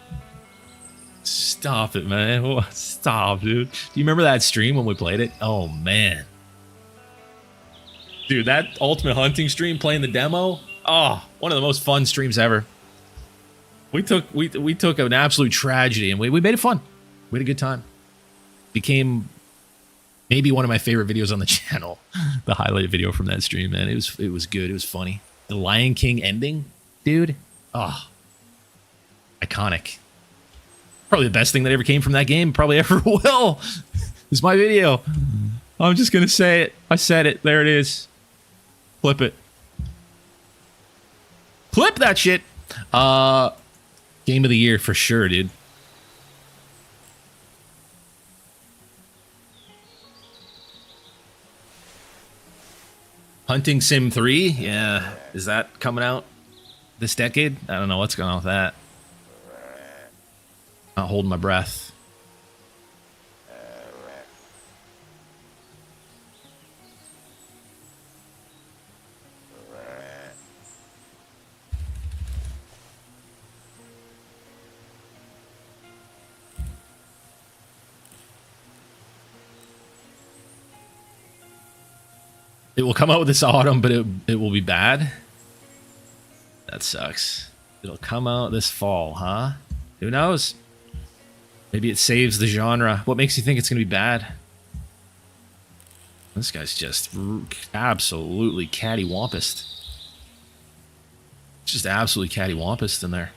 Stop it, man. Stop, dude. Do you remember that stream when we played it? Oh, man. Dude, that Ultimate Hunting stream playing the demo? Oh, one of the most fun streams ever. We took an absolute tragedy and we made it fun. We had a good time. Became maybe one of my favorite videos on the channel. The highlight video from that stream, man. It was good. It was funny. The Lion King ending, dude. Oh, iconic. Probably the best thing that ever came from that game. Probably ever will. It's my video. I'm just gonna say it. I said it. There it is. Flip it. Clip that shit. Game of the year for sure, dude. Hunting Sim 3? Yeah. Is that coming out? This decade? I don't know what's going on with that. Not holding my breath. It will come out this autumn, but it will be bad. That sucks. It'll come out this fall, huh? Who knows? Maybe it saves the genre. What makes you think it's going to be bad? This guy's just absolutely cattywampus. Just absolutely cattywampus in there.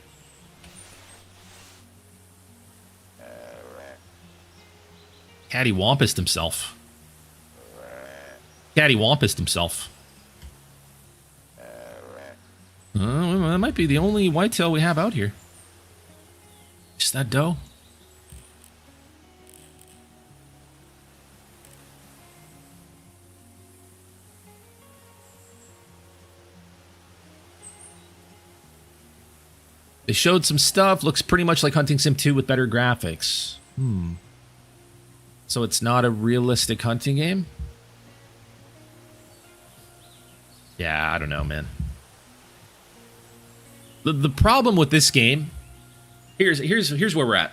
Cattywampus himself. Cattywampus himself. That might be the only whitetail we have out here. Just that doe. They showed some stuff. Looks pretty much like Hunting Sim 2 with better graphics. So it's not a realistic hunting game? Yeah, I don't know, man. The problem with this game, here's where we're at.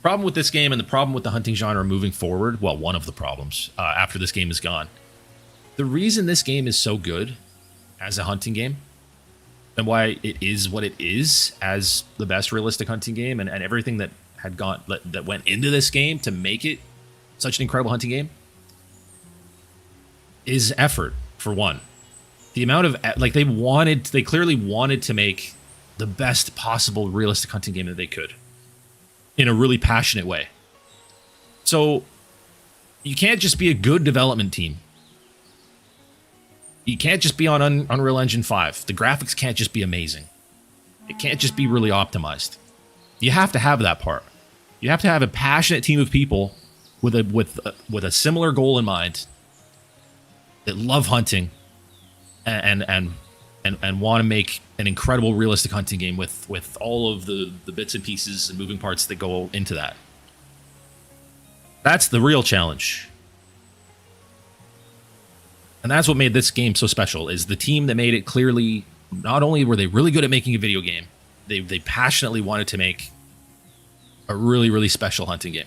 Problem with this game and the problem with the hunting genre moving forward, well, one of the problems after this game is gone. The reason this game is so good as a hunting game and why it is what it is as the best realistic hunting game and everything that had gone that went into this game to make it such an incredible hunting game is effort, for one. The amount of, like, they clearly wanted to make the best possible realistic hunting game that they could in a really passionate way. So you can't just be a good development team. You can't just be on Unreal Engine 5. The graphics can't just be amazing. It can't just be really optimized. You have to have that part. You have to have a passionate team of people with a similar goal in mind that love hunting and want to make an incredible realistic hunting game with all of the bits and pieces and moving parts that go into that. That's the real challenge. And that's what made this game so special, is the team that made it clearly, not only were they really good at making a video game, they passionately wanted to make a really, really special hunting game.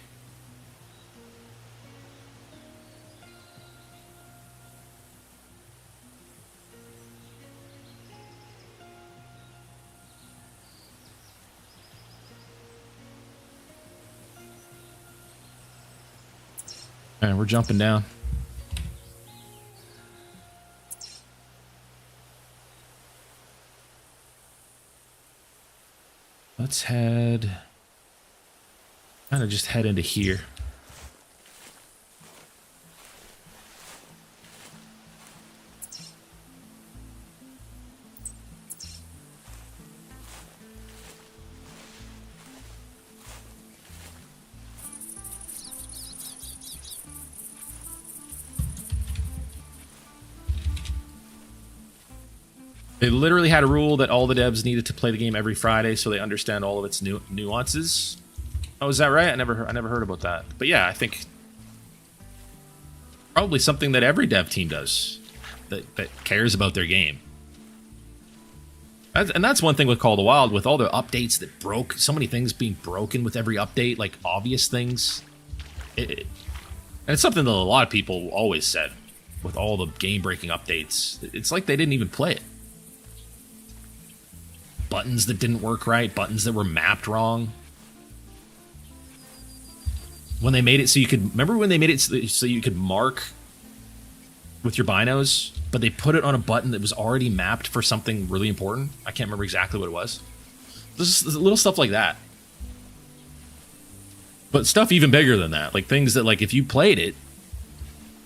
All right, we're jumping down. Let's kind of just head into here. They literally had a rule that all the devs needed to play the game every Friday so they understand all of its nuances. Oh, is that right? I never heard about that. But yeah, I think probably something that every dev team does that cares about their game. And that's one thing with Call of the Wild, with all the updates that broke, so many things being broken with every update, like obvious things. And it's something that a lot of people always said with all the game-breaking updates. It's like they didn't even play it. Buttons that didn't work right, buttons that were mapped wrong. When they made it so you could, remember when they made it so you could mark with your binos, but they put it on a button that was already mapped for something really important? I can't remember exactly what it was. There's little stuff like that. But stuff even bigger than that, like things that, like, if you played it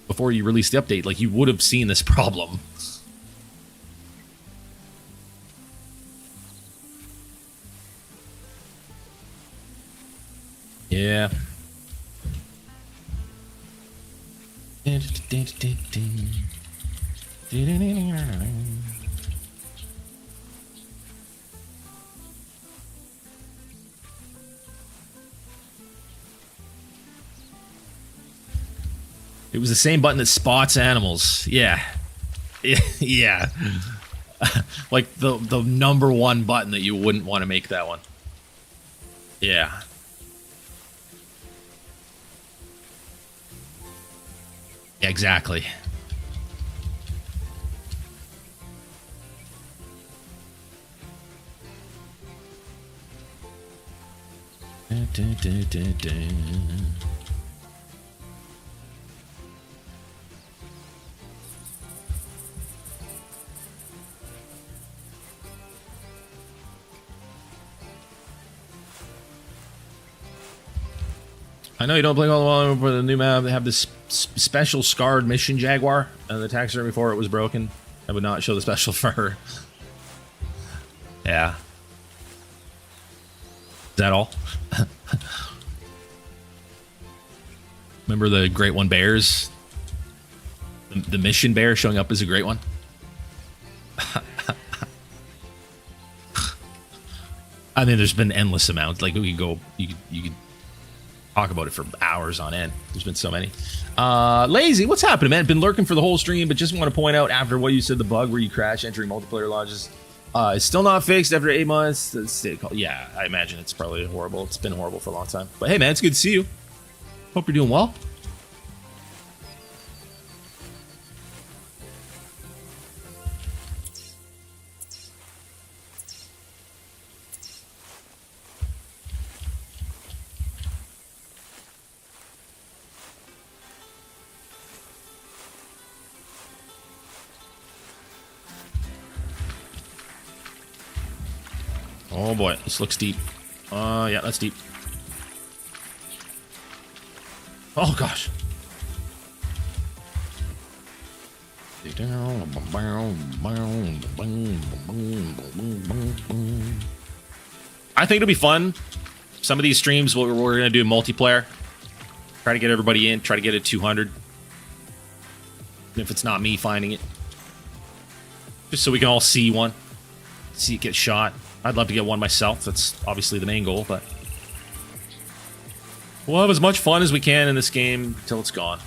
before you released the update, like, you would have seen this problem. Yeah. It was the same button that spots animals. Yeah. Yeah. Like the number one button that you wouldn't want to make that one. Yeah. Yeah, exactly. I know you don't play all the while, but the new map they have this special scarred mission jaguar. The taxidermy before it was broken. I would not show the special fur. Yeah. Is that all? Remember the great one bears? The mission bear showing up as a great one? I mean, there's been endless amounts. Like, we could go, you could talk about it for hours on end. There's been so many. Lazy, what's happening, man? Been lurking for the whole stream, but just want to point out after what you said, the bug where you crash entering multiplayer lodges is still not fixed after 8 months. Yeah, I imagine it's probably horrible. It's been horrible for a long time. But hey, man, it's good to see you. Hope you're doing well. Oh boy, this looks deep. Yeah, that's deep. Oh gosh. I think it'll be fun. Some of these streams we're going to do multiplayer. Try to get everybody in. Try to get it 200. And if it's not me finding it. Just so we can all see one. See it get shot. I'd love to get one myself. That's obviously the main goal, but we'll have as much fun as we can in this game until it's gone.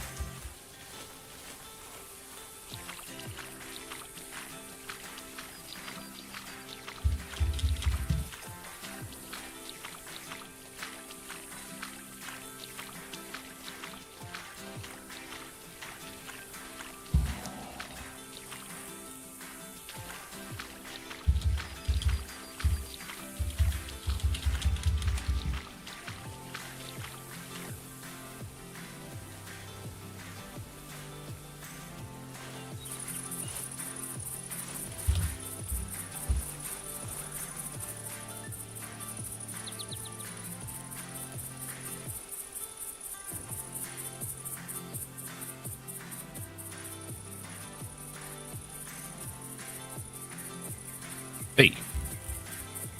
Hey,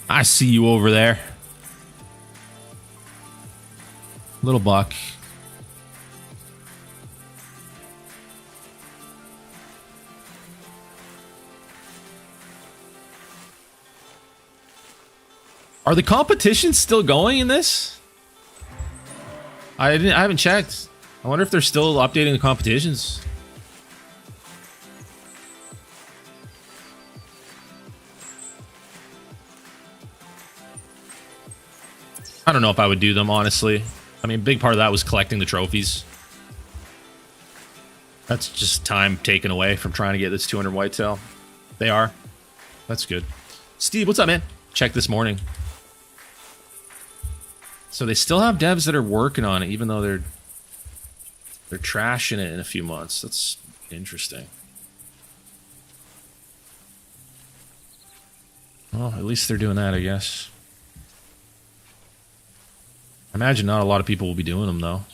I see you over there. Little buck. Are the competitions still going in this? I haven't checked. I wonder if they're still updating the competitions. I don't know if I would do them, honestly. I mean, a big part of that was collecting the trophies. That's just time taken away from trying to get this 200 whitetail. They are. That's good. Steve, what's up, man? Check this morning. So they still have devs that are working on it, even though they're trashing it in a few months. That's interesting. Well, at least they're doing that, I guess. I imagine not a lot of people will be doing them, though.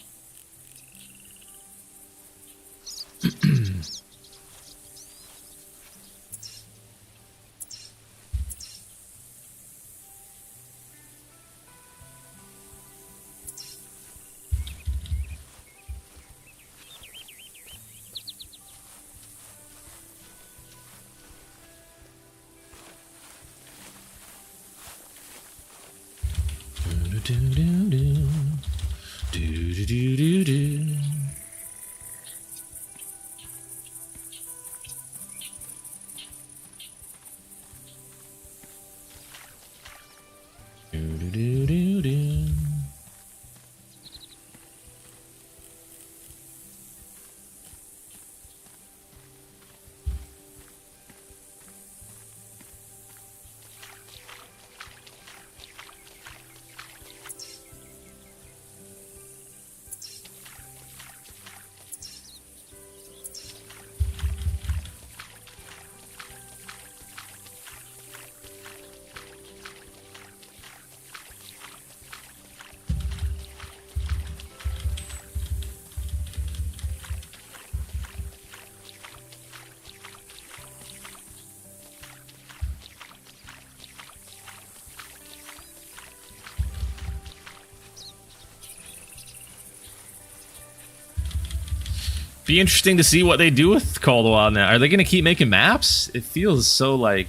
Be interesting to see what they do with Call of the Wild now. Are they going to keep making maps? It feels so like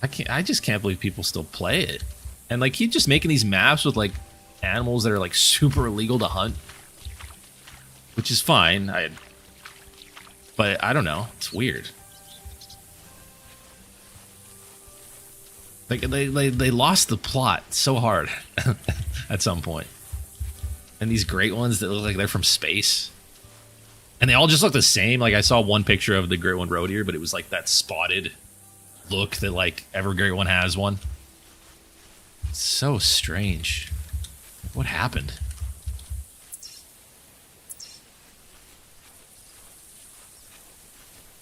I just can't believe people still play it. And like keep just making these maps with like animals that are like super illegal to hunt, which is fine. But I don't know. It's weird. Like they lost the plot so hard at some point. And these great ones that look like they're from space. And they all just look the same. Like I saw one picture of the great one road here, but it was like that spotted look that like every great one has one. It's so strange. What happened?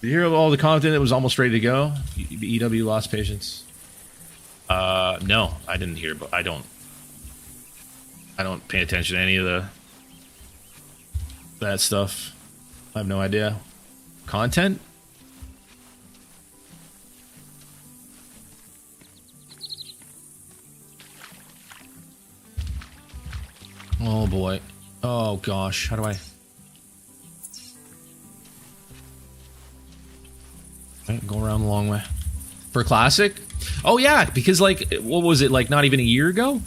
Did you hear all the content that was almost ready to go? EW lost patience. No, I didn't hear, but I don't pay attention to any of that stuff. I have no idea. Content? Oh boy. Oh gosh, how do I... Okay, go around the long way. For Classic? Oh yeah, because like, what was it, like not even a year ago?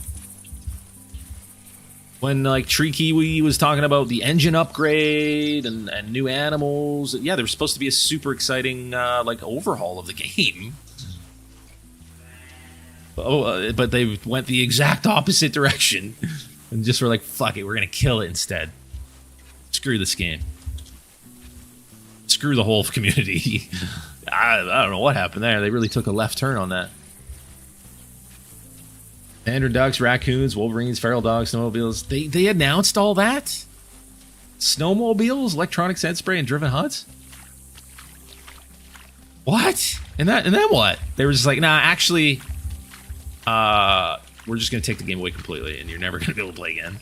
When like Tree Kiwi was talking about the engine upgrade and new animals. Yeah, there was supposed to be a super exciting like overhaul of the game. But they went the exact opposite direction. And just were like, fuck it, we're going to kill it instead. Screw this game. Screw the whole community. I don't know what happened there. They really took a left turn on that. Mandarin ducks, raccoons, wolverines, feral dogs, snowmobiles. They announced all that? Snowmobiles, electronic scent spray, and driven huts? What? And then what? They were just like, nah, actually, we're just going to take the game away completely, and you're never going to be able to play again.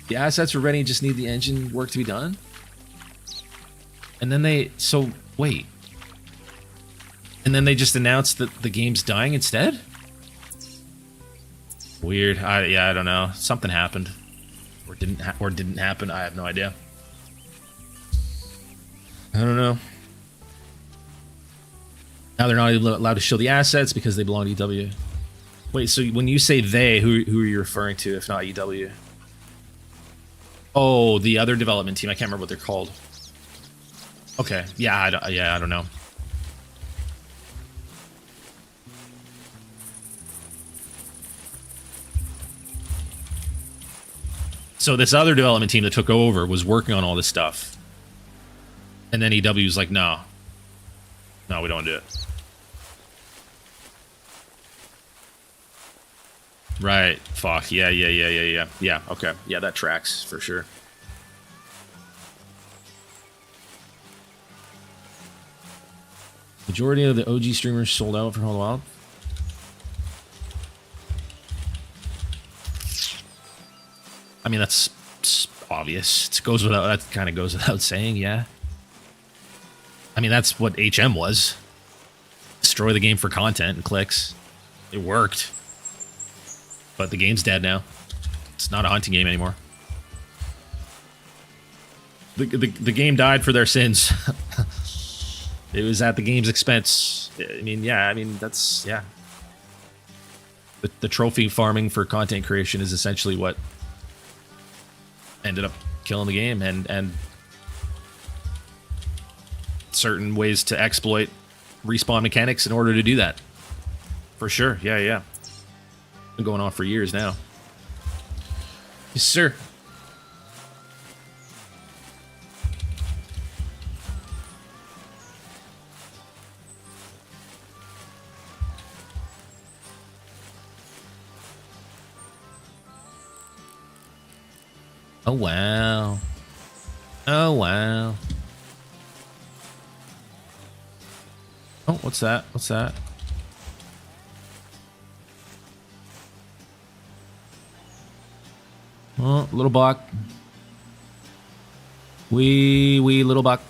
The assets are ready, just need the engine work to be done? And then wait. And then they just announced that the game's dying instead? Weird. I don't know. Something happened. Or didn't happen. I have no idea. I don't know. Now they're not even allowed to show the assets because they belong to EW. Wait, so when you say they, who are you referring to, if not EW? Oh, the other development team. I can't remember what they're called. Okay. Yeah, I don't know. So this other development team that took over was working on all this stuff. And then EW was like, no, we don't do it. Right. Fuck. Yeah. Yeah, okay. Yeah, that tracks for sure. Majority of the OG streamers sold out for Call of the Wild. I mean, that's obvious. That kind of goes without saying, yeah. I mean, that's what HM was. Destroy the game for content and clicks. It worked. But the game's dead now. It's not a hunting game anymore. The game died for their sins. It was at the game's expense. I mean, that's, yeah. The trophy farming for content creation is essentially what ended up killing the game, and certain ways to exploit respawn mechanics in order to do that. For sure, yeah. Been going on for years now. Yes, sir. Oh, wow. Oh, wow. Oh, what's that? What's that? Oh, little buck. Wee little buck.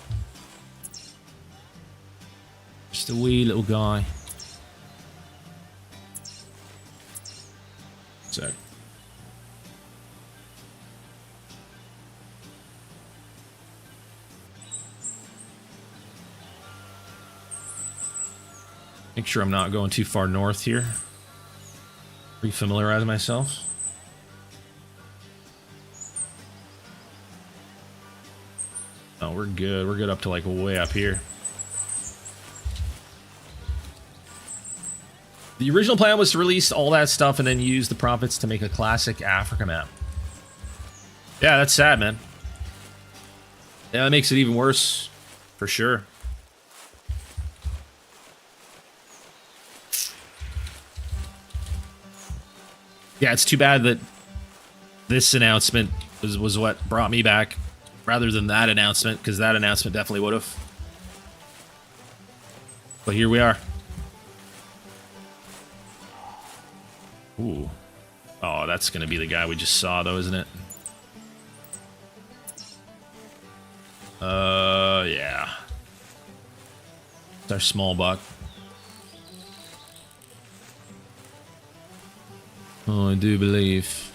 Just a wee little guy. Sec. Make sure I'm not going too far north here. Refamiliarize myself. Oh, we're good. We're good up to like way up here. The original plan was to release all that stuff and then use the profits to make a classic Africa map. Yeah, that's sad, man. Yeah, that makes it even worse, for sure. Yeah, it's too bad that this announcement was what brought me back, rather than that announcement, because that announcement definitely would have. But here we are. Ooh. Oh, that's going to be the guy we just saw, though, isn't it? Yeah. It's our small buck. Oh, I do believe.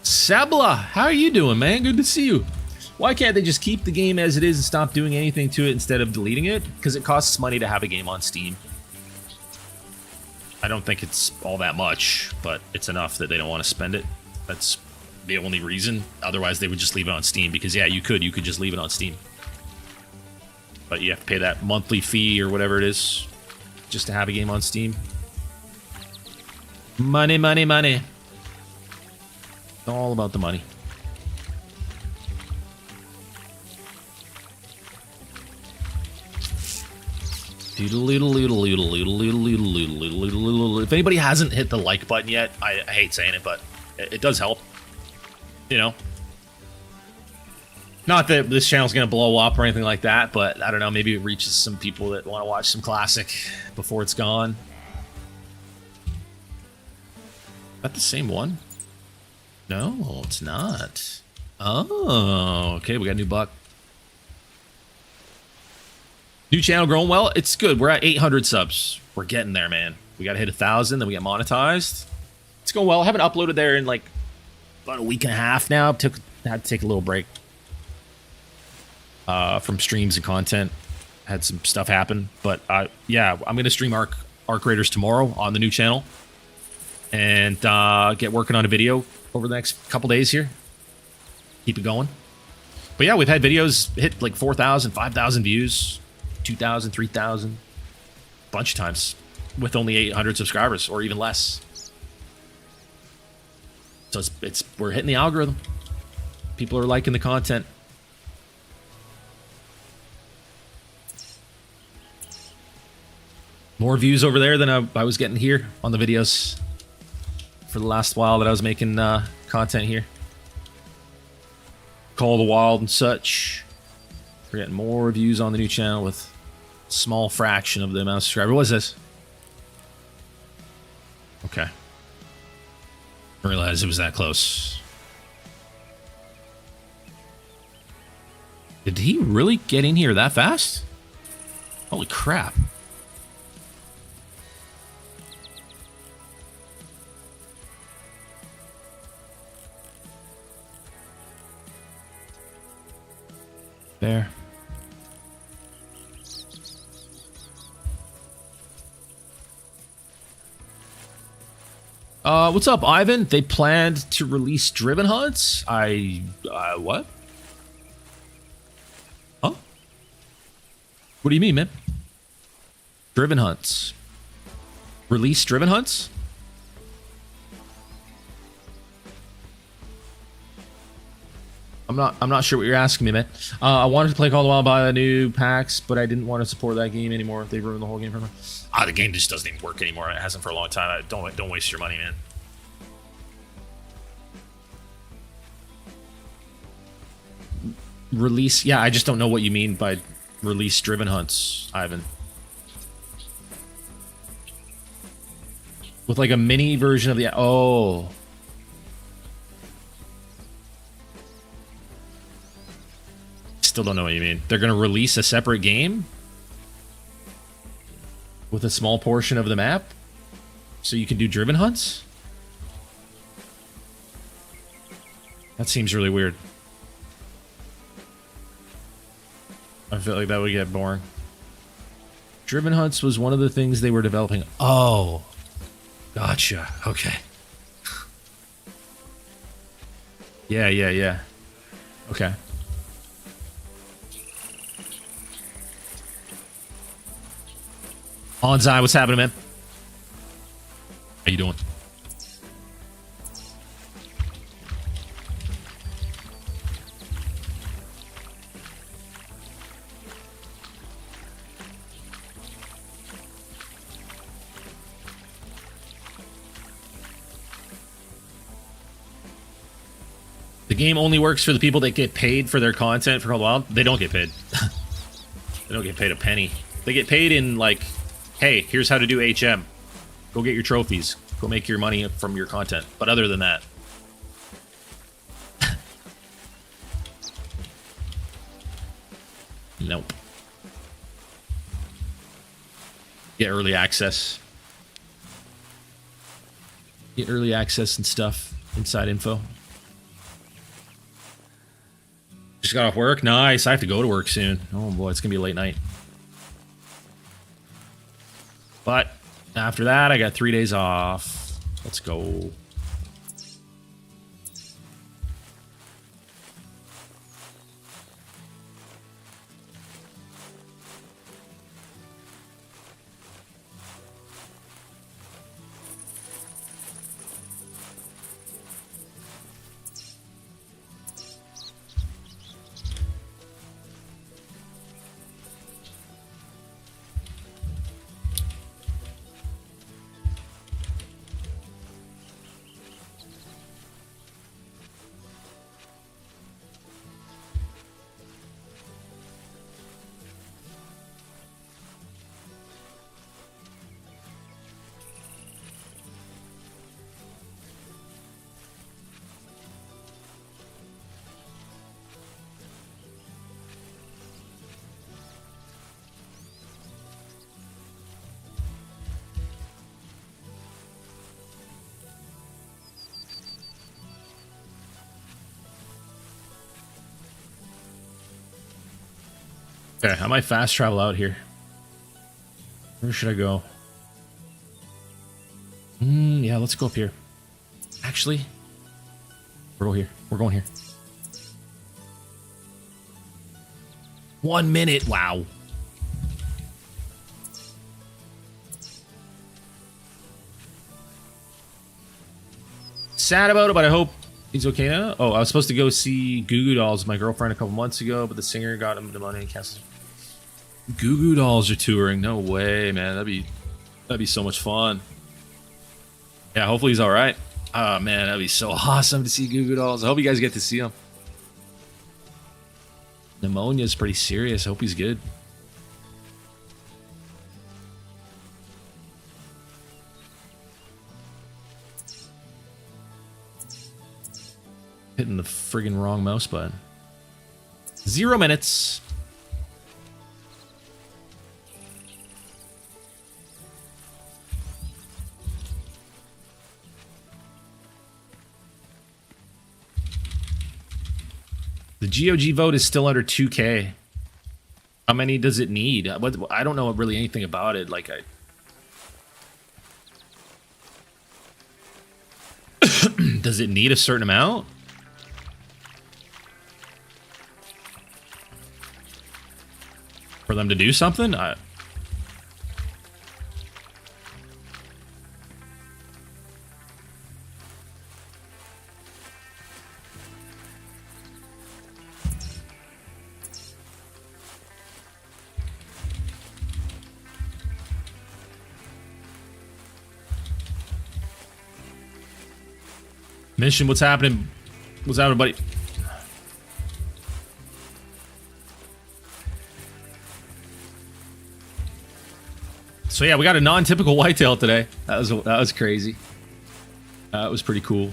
Sabla, how are you doing, man? Good to see you. Why can't they just keep the game as it is and stop doing anything to it instead of deleting it? Because it costs money to have a game on Steam. I don't think it's all that much, but it's enough that they don't want to spend it. That's the only reason. Otherwise, they would just leave it on Steam. Because, yeah, you could just leave it on Steam. But you have to pay that monthly fee or whatever it is just to have a game on Steam. Money, money, money. It's all about the money. If anybody hasn't hit the like button yet, I hate saying it, but it does help. You know? Not that this channel's going to blow up or anything like that, but I don't know, maybe it reaches some people that want to watch some classic before it's gone. Is that the same one? No, it's not. Oh, okay, we got a new buck. New channel growing well. It's good. We're at 800 subs. We're getting there, man. We got to hit 1,000, then we get monetized. It's going well. I haven't uploaded there in like about a week and a half now. Had to take a little break from streams and content. Had some stuff happen, but yeah, I'm gonna stream Arc Raiders tomorrow on the new channel, and get working on a video over the next couple days here. Keep it going. But yeah, we've had videos hit like 4,000, 5,000 views. 2,000, 3,000, bunch of times with only 800 subscribers or even less. So we're hitting the algorithm. People are liking the content. More views over there than I was getting here on the videos for the last while that I was making content here. Call of the Wild and such. We're getting more views on the new channel with a small fraction of the amount of subscribers. What is this? Okay. I realized it was that close. Did he really get in here that fast? Holy crap. There. What's up, Ivan? They planned to release driven hunts? What? Huh? What do you mean, man? Driven hunts. Release driven hunts? I'm not sure what you're asking me, man. I wanted to play Call of the Wild, buy the new packs, but I didn't want to support that game anymore. They ruined the whole game for me. The game just doesn't even work anymore. It hasn't for a long time. Don't waste your money, man. Release? Yeah, I just don't know what you mean by release driven hunts, Ivan. With like a mini version of the... Oh... Still don't know what you mean. They're going to release a separate game with a small portion of the map so you can do driven hunts? That seems really weird. feel like that would get boring. Driven hunts was one of the things they were developing. Oh, gotcha. Okay. Yeah. Okay. Onside, what's happening, man? How you doing? The game only works for the people that get paid for their content for a while. They don't get paid. They don't get paid a penny. They get paid in like, hey, here's how to do HM. Go get your trophies. Go make your money from your content. But other than that. Nope. Get early access. Get early access and stuff. Inside info. Just got off work. Nice. I have to go to work soon. Oh boy, it's gonna be a late night. But after that, I got 3 days off. Let's go. Okay, I might fast travel out here. Where should I go? Yeah, let's go up here. Actually, we're going here. We're going here. 1 minute. Wow. Sad about it, but I hope he's okay now. Oh, I was supposed to go see Goo Goo Dolls with my girlfriend a couple months ago, but the singer got him the money and canceled. Goo Goo Dolls are touring. No way, man. That'd be so much fun. Yeah, hopefully he's all right. Oh man, that'd be so awesome to see Goo Goo Dolls. I hope you guys get to see him. Pneumonia's pretty serious. I hope he's good. Hitting the friggin' wrong mouse button. 0 minutes. The GOG vote is still under 2K. How many does it need? I don't know really anything about it. Like does it need a certain amount? For them to do something? Mission, what's happening? What's happening, buddy? So yeah, we got a non-typical whitetail today. That was crazy. That was pretty cool.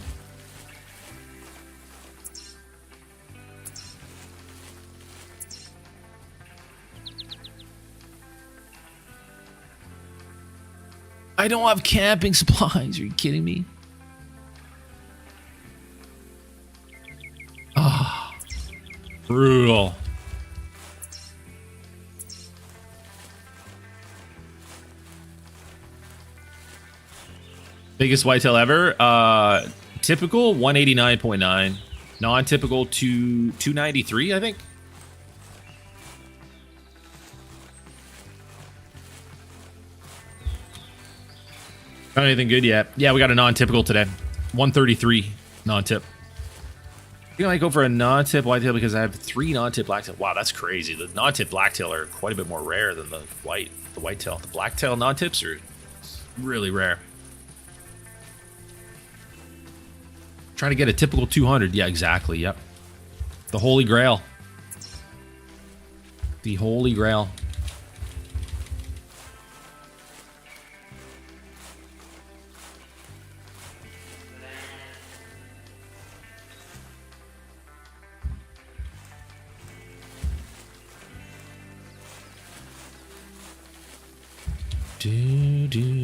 I don't have camping supplies. Are you kidding me? Ah, brutal. Biggest whitetail ever. Typical 189.9. Non-typical 293, I think. Not anything good yet. Yeah, we got a non-typical today. 133 non-tip. I think I might go for a non-tip whitetail because I have 3 non-tip blacktail. Wow, that's crazy. The non-tip blacktail are quite a bit more rare than the whitetail. The blacktail non-tips are really rare. Trying to get a typical 200. Yeah, exactly. Yep. The Holy Grail. The Holy Grail. Do do.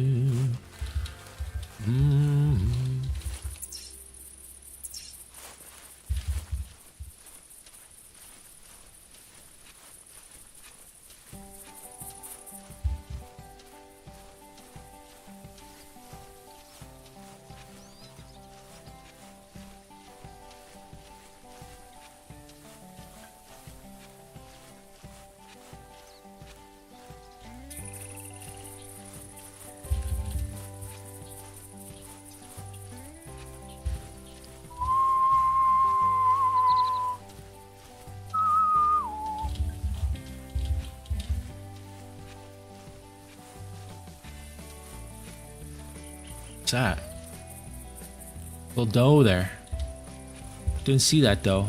What's that? Little doe there. Didn't see that though.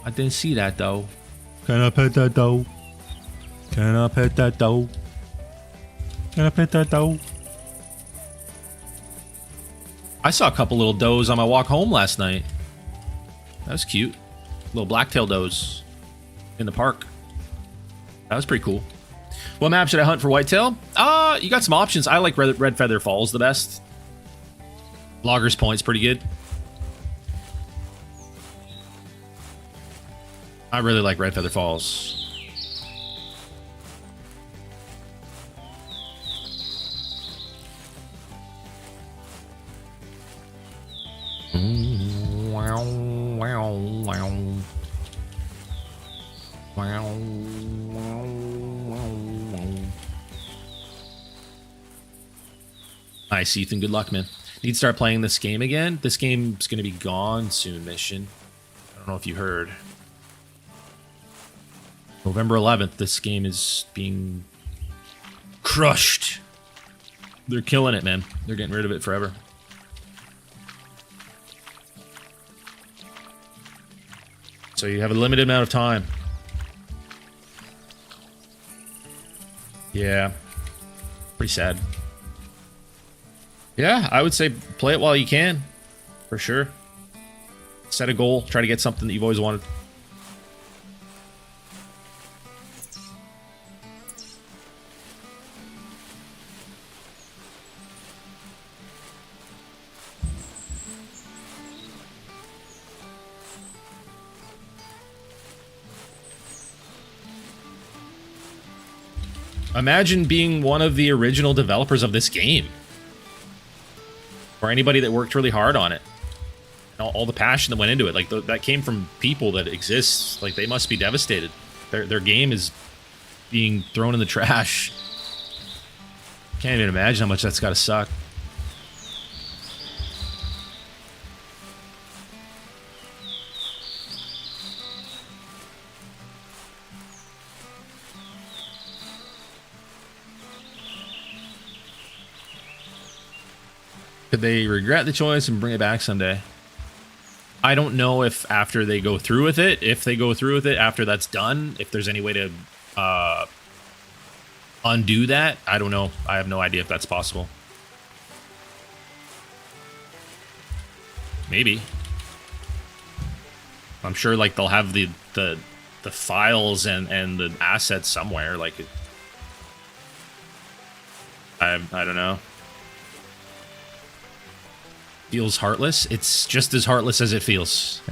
I didn't see that though. Can I pet that doe? Can I pet that doe? Can I pet that doe? I saw a couple little does on my walk home last night. That was cute. Little blacktail does in the park. That was pretty cool. What map should I hunt for whitetail? You got some options. I like Red Feather Falls the best. Loggers Point's pretty good. I really like Red Feather Falls. Wow, wow, wow. Wow, wow, wow. Nice, Ethan. Good luck, man. Need to start playing this game again. This game's going to be gone soon, Mission. I don't know if you heard. November 11th, this game is being crushed. They're killing it, man. They're getting rid of it forever. So you have a limited amount of time. Yeah. Pretty sad. Yeah, I would say play it while you can. For sure. Set a goal. Try to get something that you've always wanted. Imagine being one of the original developers of this game. Or anybody that worked really hard on it. And all the passion that went into it. Like, that came from people that exist. Like, they must be devastated. Their game is being thrown in the trash. Can't even imagine how much that's got to suck. Could they regret the choice and bring it back someday? I don't know if after they go through with it, after that's done, if there's any way to undo that. I don't know. I have no idea if that's possible. Maybe. I'm sure like they'll have the files and the assets somewhere. Like, I don't know. Feels heartless. It's just as heartless as it feels.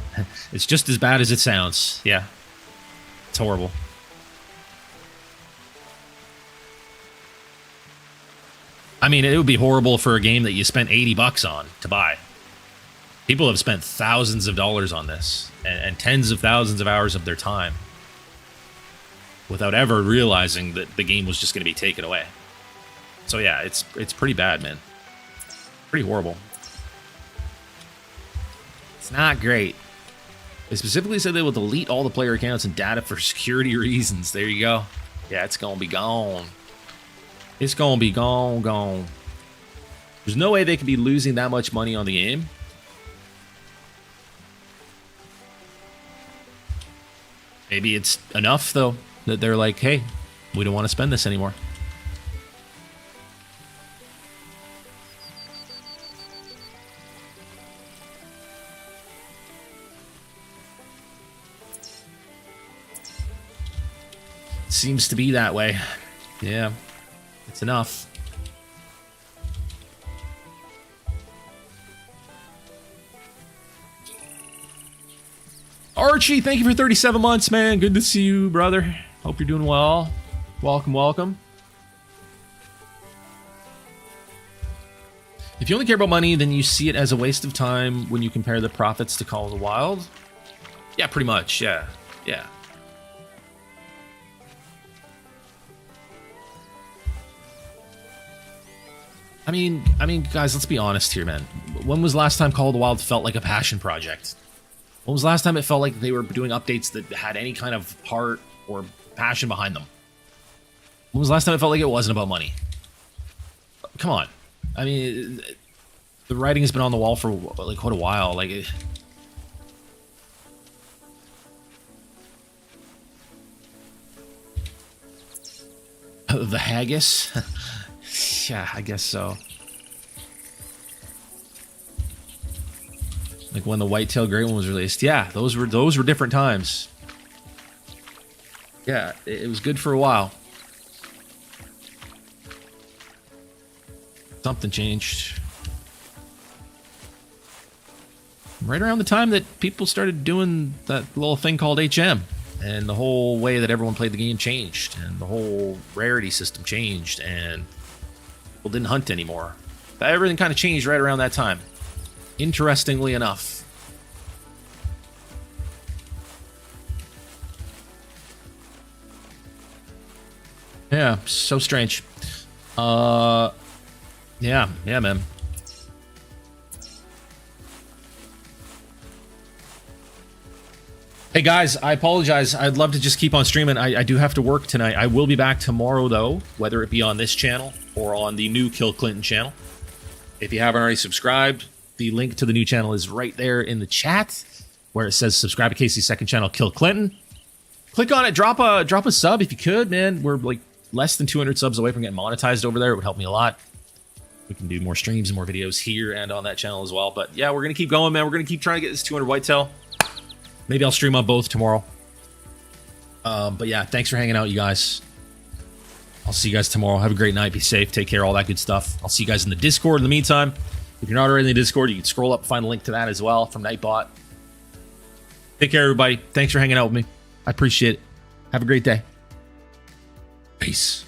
It's just as bad as it sounds. Yeah. It's horrible. I mean, it would be horrible for a game that you spent $80 on to buy. People have spent thousands of dollars on this and tens of thousands of hours of their time without ever realizing that the game was just going to be taken away. So yeah, it's pretty bad, man. Pretty horrible. It's not great. They specifically said they will delete all the player accounts and data for security reasons. There you go. Yeah, it's going to be gone. It's going to be gone. There's no way they could be losing that much money on the game. Maybe it's enough, though, that they're like, hey, we don't want to spend this anymore. Seems to be that way. Yeah, it's enough. Archie, thank you for 37 months, man. Good to see you, brother. Hope you're doing well. Welcome. If you only care about money, then you see it as a waste of time when you compare the profits to Call of the Wild. Yeah, pretty much. Yeah. I mean, guys, let's be honest here, man. When was the last time Call of the Wild felt like a passion project? When was the last time it felt like they were doing updates that had any kind of heart or passion behind them? When was the last time it felt like it wasn't about money? Come on. I mean, the writing has been on the wall for like quite a while. Like, the haggis? Yeah, I guess so. Like when the Whitetail Great One was released. Yeah, those were different times. Yeah, it was good for a while. Something changed. Right around the time that people started doing that little thing called HM, and the whole way that everyone played the game changed, and the whole rarity system changed, and people didn't hunt anymore. Everything kind of changed right around that time. Interestingly enough. Yeah, so strange. Yeah, man. Hey guys, I apologize. I'd love to just keep on streaming. I do have to work tonight. I will be back tomorrow though, whether it be on this channel or on the new Kill Clinton channel. If you haven't already subscribed, the link to the new channel is right there in the chat where it says subscribe to Casey's second channel, Kill Clinton. Click on it, drop a sub if you could, man. We're like less than 200 subs away from getting monetized over there. It would help me a lot. We can do more streams and more videos here and on that channel as well. But yeah, we're going to keep going, man. We're going to keep trying to get this 200 Whitetail. Maybe I'll stream on both tomorrow. But yeah, thanks for hanging out, you guys. I'll see you guys tomorrow. Have a great night. Be safe. Take care. All that good stuff. I'll see you guys in the Discord in the meantime. If you're not already in the Discord, you can scroll up and find a link to that as well from Nightbot. Take care, everybody. Thanks for hanging out with me. I appreciate it. Have a great day. Peace.